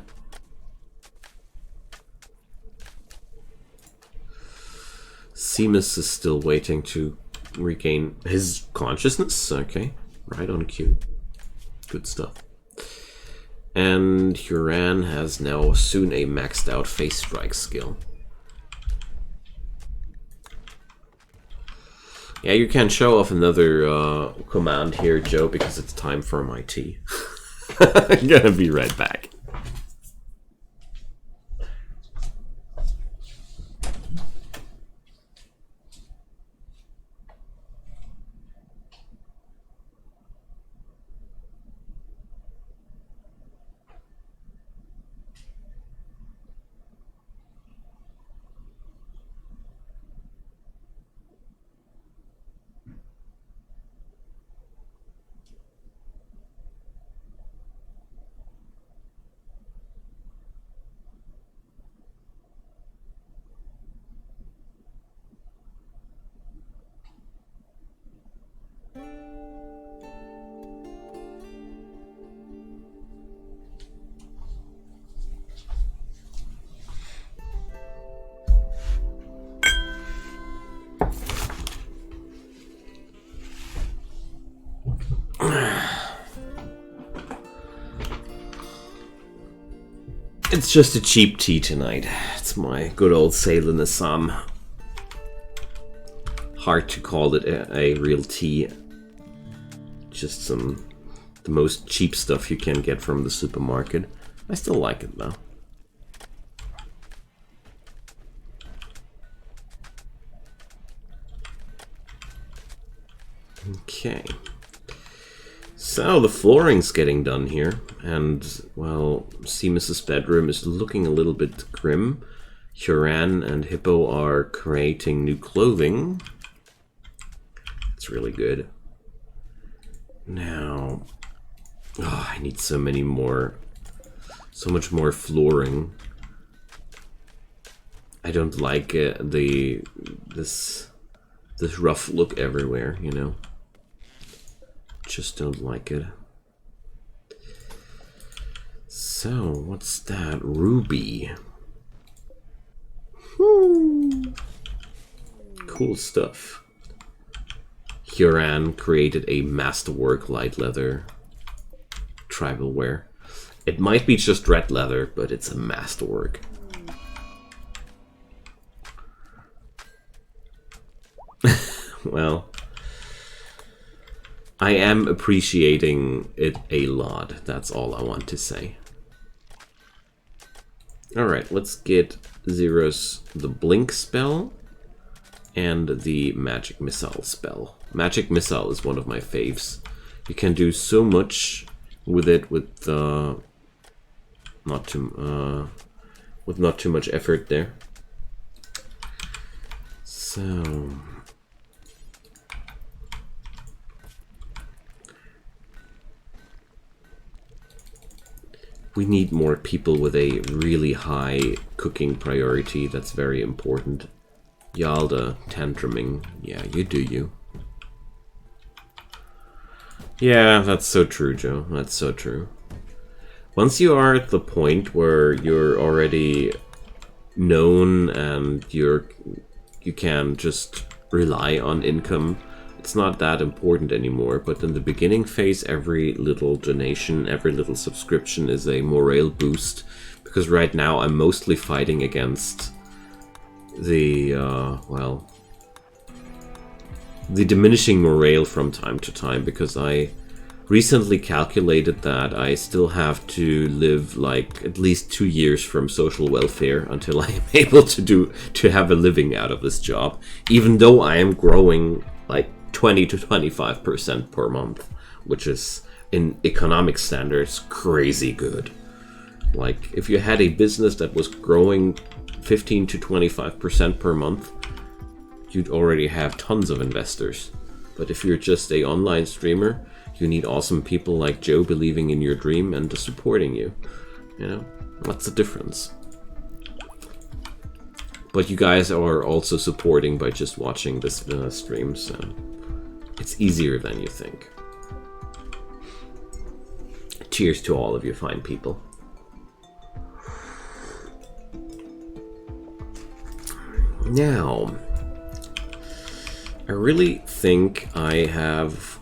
Seamus is still waiting to regain his consciousness. Okay, right on cue. Good stuff. And Huran has now soon a maxed out face strike skill. Yeah, you can show off another command here, Joe, because it's time for my tea. I'm gonna be right back. It's just a cheap tea tonight. It's my good old Sail in the Sun. Hard to call it a real tea. Just the most cheap stuff you can get from the supermarket. I still like it though. Okay. So, the flooring's getting done here, and, well, Seamus's bedroom is looking a little bit grim. Huran and Hippo are creating new clothing. It's really good. Now, I need so much more flooring. I don't like this rough look everywhere, you know. Just don't like it. So, what's that? Ruby. Cool stuff. Huran created a masterwork light leather tribal wear. It might be just red leather, but it's a masterwork. Well, I am appreciating it a lot. That's all I want to say. Alright, let's get Zero's the Blink spell and the Magic Missile spell. Magic Missile is one of my faves. You can do so much with it with not too much effort there. So we need more people with a really high cooking priority. That's very important. Yalda tantruming. Yeah, you do you. Yeah, that's so true, Joe. That's so true. Once you are at the point where you're already known and you can just rely on income, it's not that important anymore. But in the beginning phase, every little donation, every little subscription is a morale boost. Because right now I'm mostly fighting against the, the diminishing morale from time to time, because I recently calculated that I still have to live like at least 2 years from social welfare until I am able to have a living out of this job, even though I am growing like 20 to 25% per month, which is in economic standards crazy good. Like if you had a business that was growing 15 to 25% per month, you'd already have tons of investors. But if you're just an online streamer, you need awesome people like Joe believing in your dream and supporting you. You know, what's the difference? But you guys are also supporting by just watching this stream, so it's easier than you think. Cheers to all of you fine people. Now, I really think I have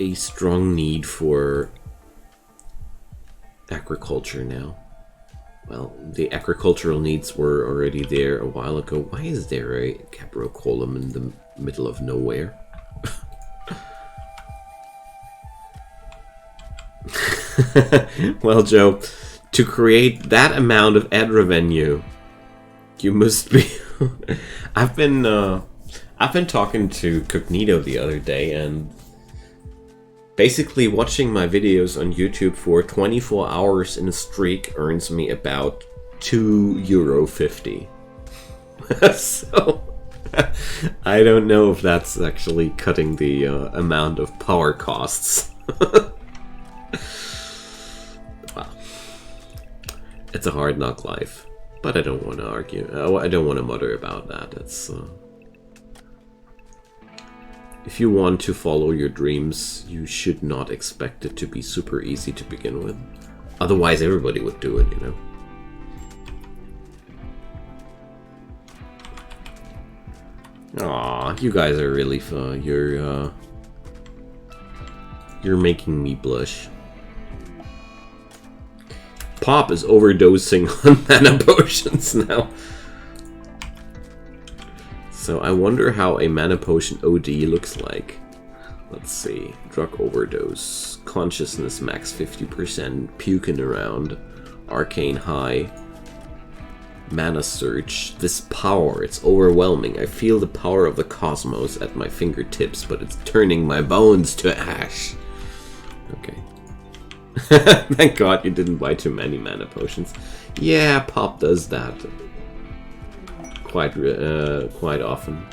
a strong need for agriculture now. Well, the agricultural needs were already there a while ago. Why is there a Capro column in the middle of nowhere? Well, Joe, to create that amount of ad revenue, you must be... I've been talking to Cognito the other day, and basically watching my videos on YouTube for 24 hours in a streak earns me about €2.50. So I don't know if that's actually cutting the amount of power costs. Wow. It's a hard knock life. But I don't want to argue. I don't want to mutter about that. It's if you want to follow your dreams, you should not expect it to be super easy to begin with. Otherwise, everybody would do it, you know. Aw, you guys are really fun. You're making me blush. Pop is overdosing on mana potions now. So I wonder how a mana potion OD looks like. Let's see. Drug overdose. Consciousness max 50%. Puking around. Arcane high. Mana Surge. This power, it's overwhelming. I feel the power of the cosmos at my fingertips, but it's turning my bones to ash. Okay. Thank God you didn't buy too many mana potions. Yeah, Pop does that quite often.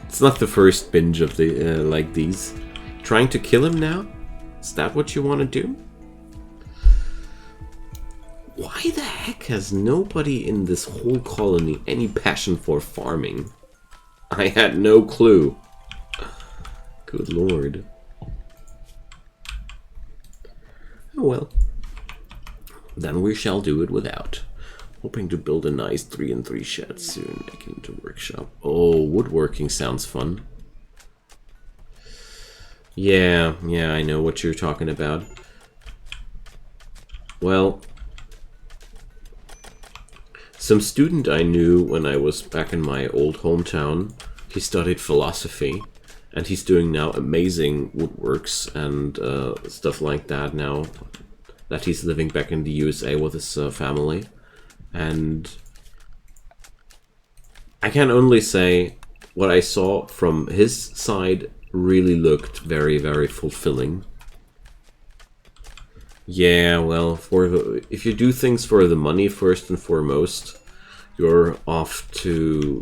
It's not the first binge of the like these. Trying to kill him now? Is that what you want to do? Why the heck has nobody in this whole colony any passion for farming? I had no clue. Good lord. Oh well. Then we shall do it without. Hoping to build a nice 3-in-3 shed soon. Make it into workshop. Oh, woodworking sounds fun. Yeah, I know what you're talking about. Well, some student I knew when I was back in my old hometown, he studied philosophy, and he's doing now amazing woodworks and stuff like that now that he's living back in the USA with his family. And I can only say what I saw from his side really looked very, very fulfilling. Yeah, well, if you do things for the money first and foremost, you're off to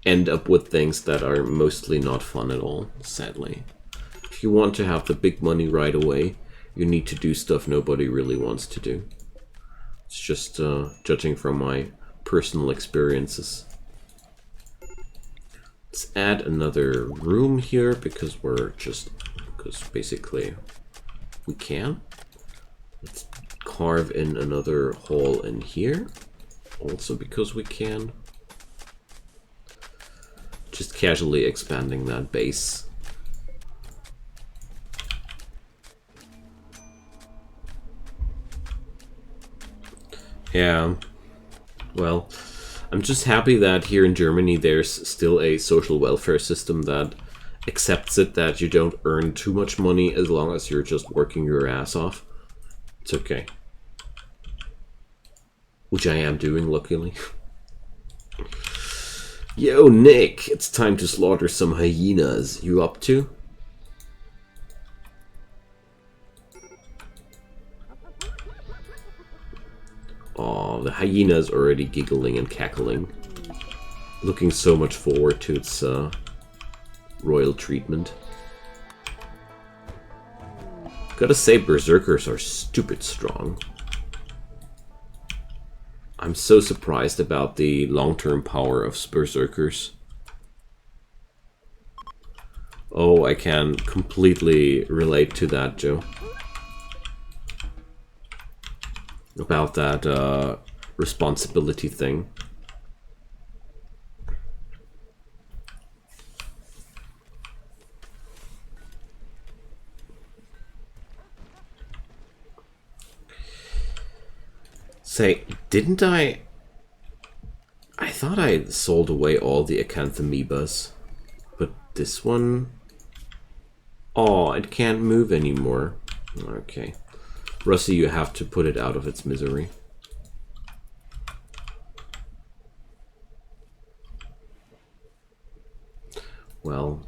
end up with things that are mostly not fun at all, sadly. If you want to have the big money right away, you need to do stuff nobody really wants to do. It's just judging from my personal experiences. Let's add another room here because basically we can. Let's carve in another hall in here, also because we can. Just casually expanding that base. Yeah, well, I'm just happy that here in Germany there's still a social welfare system that accepts it, that you don't earn too much money as long as you're just working your ass off. It's okay. Which I am doing, luckily. Yo, Nick, it's time to slaughter some hyenas. You up to? Aw, the hyena's already giggling and cackling. Looking so much forward to its royal treatment. Gotta say, berserkers are stupid strong. I'm so surprised about the long-term power of berserkers. Oh, I can completely relate to that, Joe. About that responsibility thing. Say, didn't I thought I sold away all the acanthamoebas, but this one... Oh, it can't move anymore. Okay. Russie, you have to put it out of its misery. Well,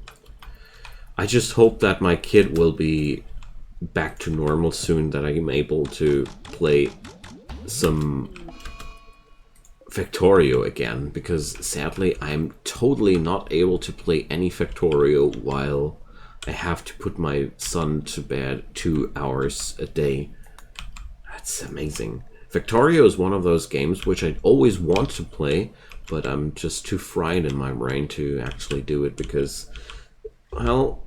I just hope that my kid will be back to normal soon, that I'm able to play some Factorio again, because sadly I'm totally not able to play any Factorio while I have to put my son to bed 2 hours a day. That's amazing. Factorio is one of those games which I always want to play, but I'm just too fried in my brain to actually do it because, well,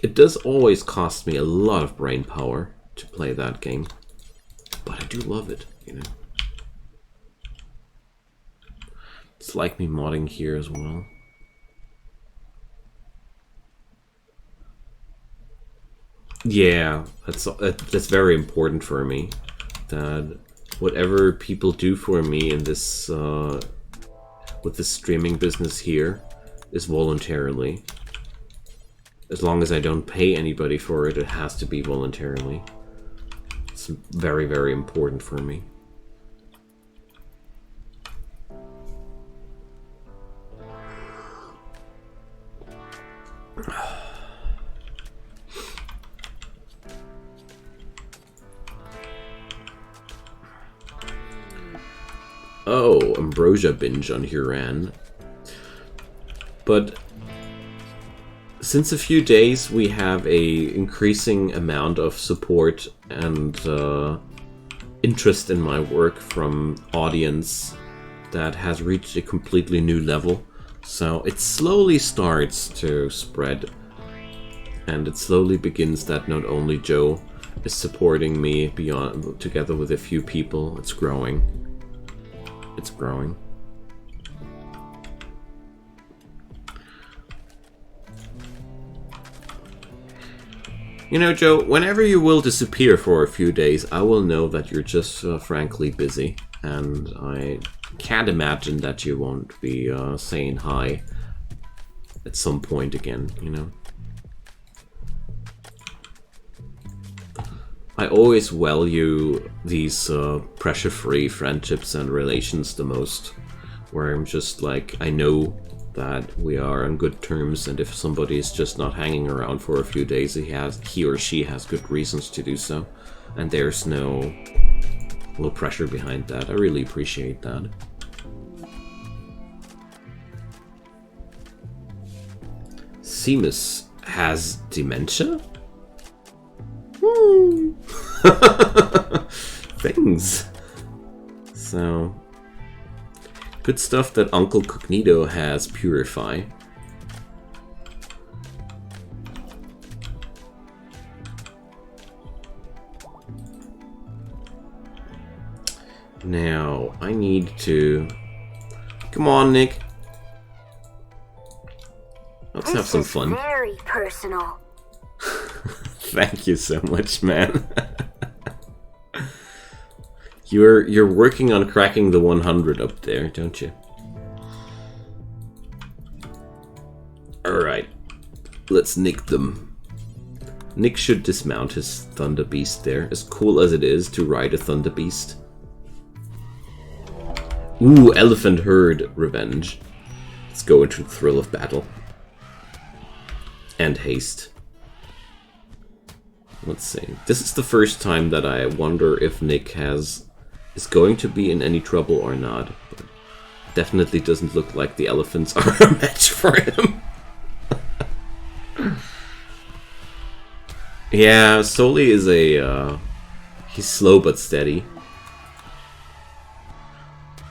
it does always cost me a lot of brain power to play that game. But I do love it, you know. It's like me modding here as well. Yeah, that's very important for me. That whatever people do for me in this with this streaming business here is voluntarily. As long as I don't pay anybody for it, it has to be voluntarily. It's It's very, very important for me. Oh, Ambrosia binge on Huran. But since a few days we have a increasing amount of support and interest in my work from audience that has reached a completely new level. So it slowly starts to spread, and it slowly begins that not only Joe is supporting me beyond, together with a few people, it's growing. It's growing. You know, Joe, whenever you will disappear for a few days, I will know that you're just frankly busy, and I can't imagine that you won't be saying hi at some point again, you know? I always value these pressure-free friendships and relations the most, where I'm just like, I know that we are on good terms, and if somebody is just not hanging around for a few days, he or she has good reasons to do so, and there's no pressure behind that. I really appreciate that. Seamus has dementia? Things. So, good stuff that Uncle Cognito has Purify. Now, I need to... Come on, Nick. Let's have some fun. This is very personal. Thank you so much, man. You're working on cracking the 100 up there, don't you? Alright. Let's nick them. Nick should dismount his Thunder Beast there, as cool as it is to ride a Thunder Beast. Ooh, Elephant Herd Revenge. Let's go into the thrill of battle. And haste. Let's see. This is the first time that I wonder if Nick is going to be in any trouble or not. But definitely doesn't look like the elephants are a match for him. Yeah, Soli is he's slow but steady.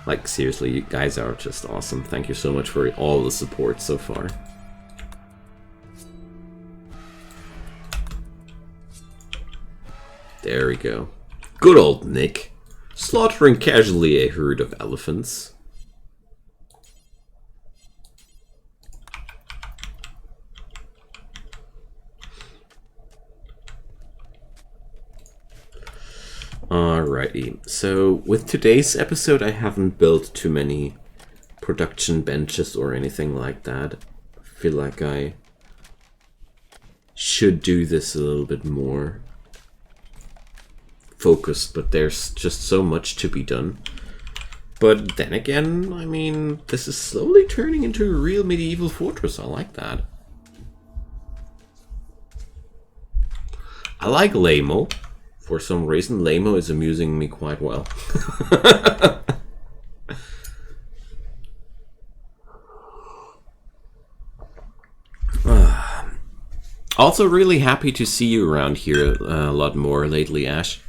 Like, seriously, you guys are just awesome. Thank you so much for all the support so far. There we go. Good old Nick. Slaughtering casually a herd of elephants. Alrighty, so with today's episode I haven't built too many production benches or anything like that. I feel like I should do this a little bit more focused, but there's just so much to be done. But then again, I mean, this is slowly turning into a real medieval fortress. I like that. I like Lamo. For some reason, Lamo is amusing me quite well. Also really happy to see you around here a lot more lately, Ash.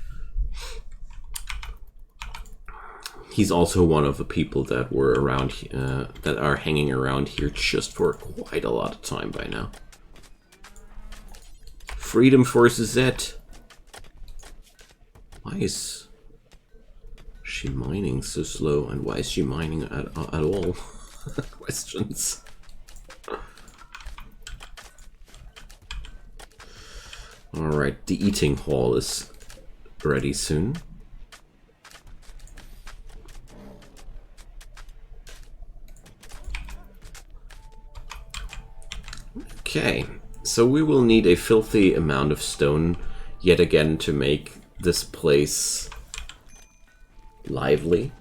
He's also one of the people that were around, that are hanging around here just for quite a lot of time by now. Freedom for Suzette. Why is she mining so slow, and why is she mining at all? Questions. Alright, the eating hall is ready soon. Okay, so we will need a filthy amount of stone yet again to make this place lively.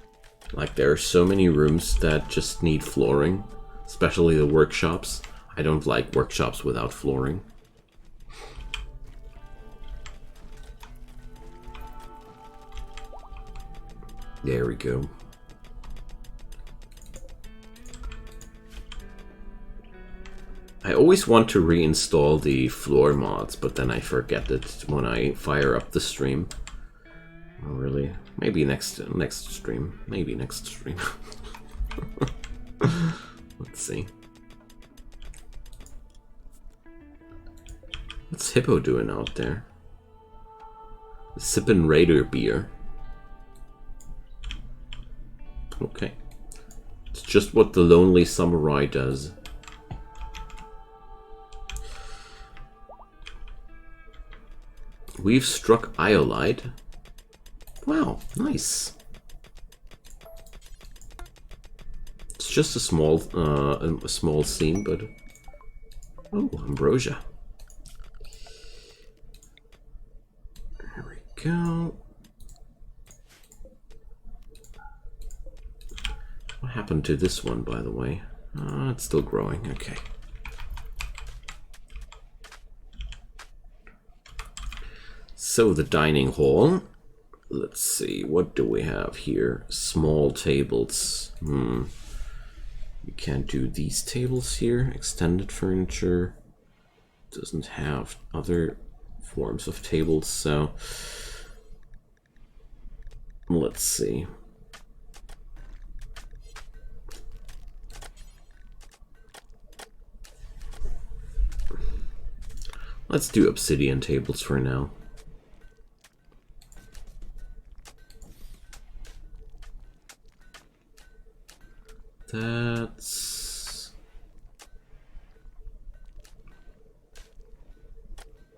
Like, there are so many rooms that just need flooring, especially the workshops. I don't like workshops without flooring. There we go. I always want to reinstall the floor mods, but then I forget it when I fire up the stream. Oh, really? Maybe next stream. Maybe next stream. Let's see. What's Hippo doing out there? Sippin' Raider beer. Okay. It's just what the lonely samurai does. We've struck Iolite. Wow, nice. It's just a small scene, but oh, ambrosia. There we go. What happened to this one, by the way? It's still growing. Okay. So the dining hall. Let's see, what do we have here? Small tables. You can't do these tables here. Extended furniture doesn't have other forms of tables, so let's see. Let's do obsidian tables for now. That's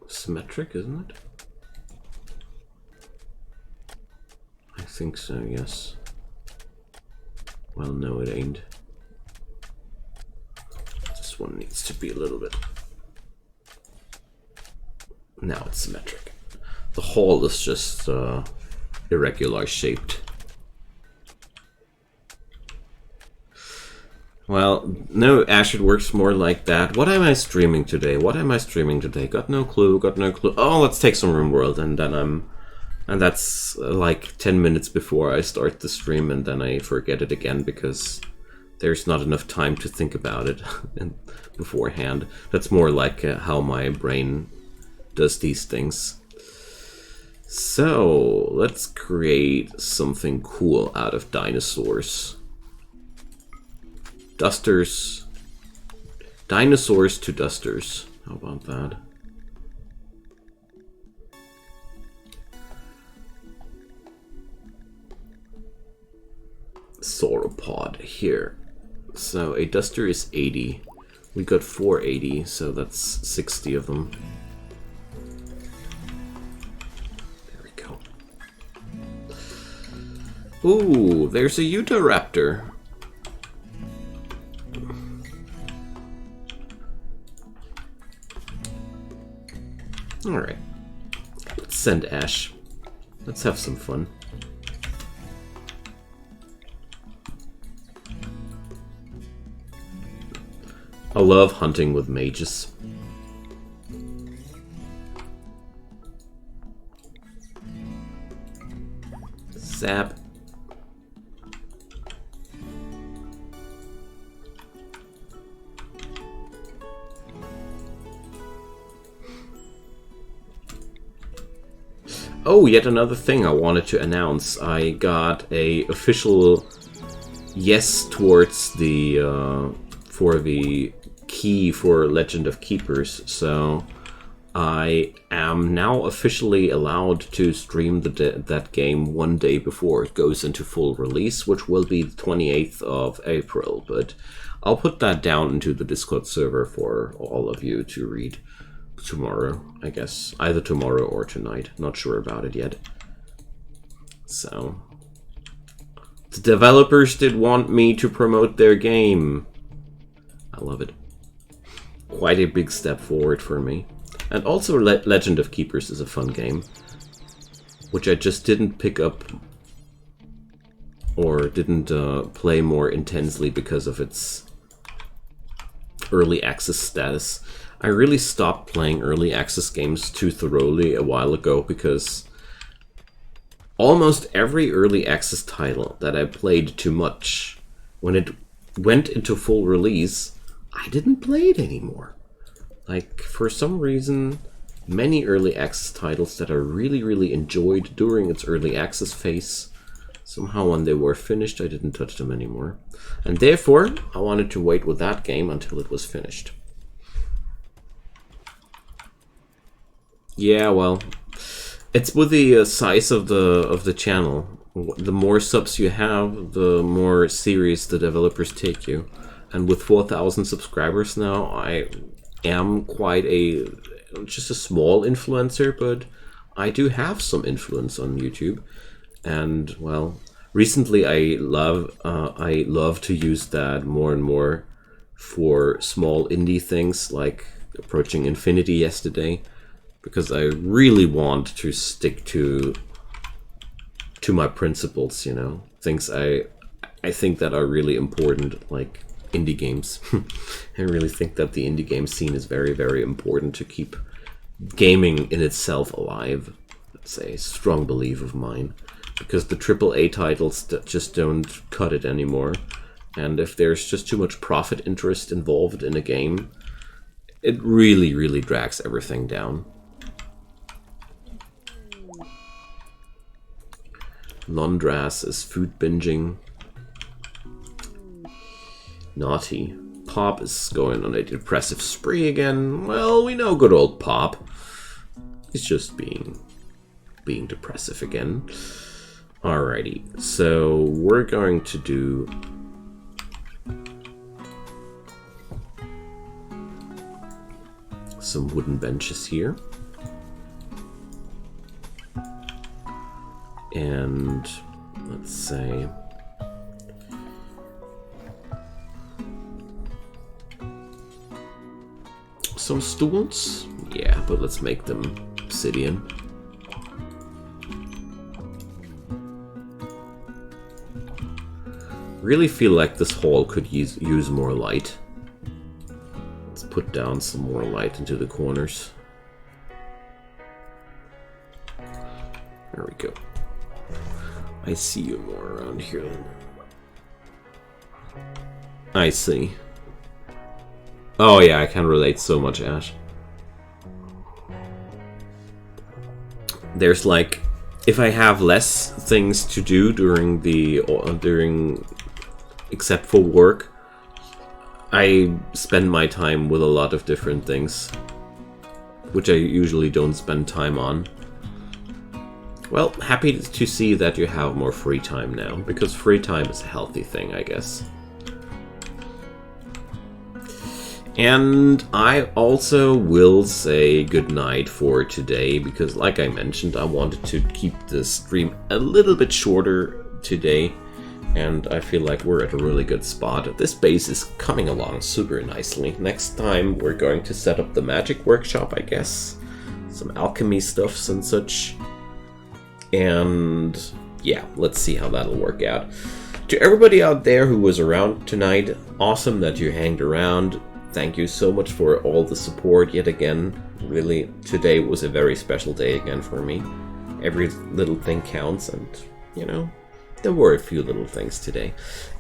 symmetric, isn't it? I think so, yes. Well, no, it ain't. This one needs to be a little bit... Now it's symmetric. The hall is just irregular shaped. Well, no, Ash, it works more like that. What am I streaming today? What am I streaming today? Got no clue, got no clue. Oh, let's take some Rimworld, and then and that's like 10 minutes before I start the stream, and then I forget it again because there's not enough time to think about it beforehand. That's more like how my brain does these things. So, let's create something cool out of dinosaurs. Dusters. Dinosaurs to dusters. How about that? Sauropod here. So a duster is 80. We got 480, so that's 60 of them. There we go. Ooh, there's a Utahraptor. Alright, let's send Ash. Let's have some fun. I love hunting with mages. Zap. Oh, yet another thing I wanted to announce. I got a official yes towards the for the key for Legend of Keepers. So I am now officially allowed to stream that game one day before it goes into full release, which will be the 28th of April. But I'll put that down into the Discord server for all of you to read. Tomorrow, I guess. Either tomorrow or tonight. Not sure about it yet. So, the developers did want me to promote their game. I love it. Quite a big step forward for me. And also Legend of Keepers is a fun game. which I just didn't pick up or didn't play more intensely because of its early access status. I really stopped playing early access games too thoroughly a while ago because almost every early access title that I played too much, when it went into full release, I didn't play it anymore. Like, for some reason, many early access titles that I really enjoyed during its early access phase, somehow when they were finished, I didn't touch them anymore. And therefore, I wanted to wait with that game until it was finished. Yeah, well, it's with the size of the channel. The more subs you have, the more serious the developers take you. And with 4,000 subscribers now, I am quite just a small influencer, but I do have some influence on YouTube. And well, recently I love to use that more and more for small indie things like approaching Infinity yesterday, because I really want to stick to my principles, you know, things I think that are really important, like indie games. I really think that the indie game scene is very important to keep gaming in itself alive. That's a strong belief of mine, because the AAA titles that just don't cut it anymore, and if there's just too much profit interest involved in a game, it really drags everything down. Londras is food binging. Naughty. Pop is going on a depressive spree again. Well, we know good old Pop. He's just being depressive again. Alrighty, so we're going to do some wooden benches here. And let's say some stools. Yeah, but let's make them obsidian. Really feel like this hall could use more light. Let's put down some more light into the corners. There we go. I see you more around here then. I see. Oh yeah, I can relate so much, Ash. There's like, if I have less things to do during except for work, I spend my time with a lot of different things, which I usually don't spend time on. Well, happy to see that you have more free time now, because free time is a healthy thing, I guess. And I also will say goodnight for today, because like I mentioned, I wanted to keep the stream a little bit shorter today, and I feel like we're at a really good spot. This base is coming along super nicely. Next time we're going to set up the magic workshop, I guess. Some alchemy stuffs and such. And yeah, let's see how that'll work out. To everybody out there who was around tonight, awesome that you hanged around. Thank you so much for all the support yet again. Really, today was a very special day again for me. Every little thing counts, and you know, there were a few little things today.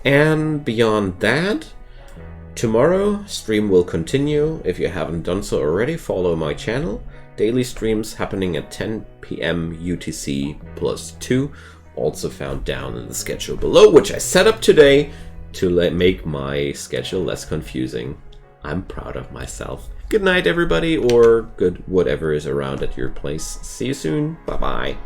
And beyond that, tomorrow stream will continue. If you haven't done so already, follow my channel. Daily streams happening at 10 PM UTC +2, also found down in the schedule below, which I set up today to make my schedule less confusing. I'm proud of myself. Good night, everybody, or good whatever is around at your place. See you soon. Bye-bye.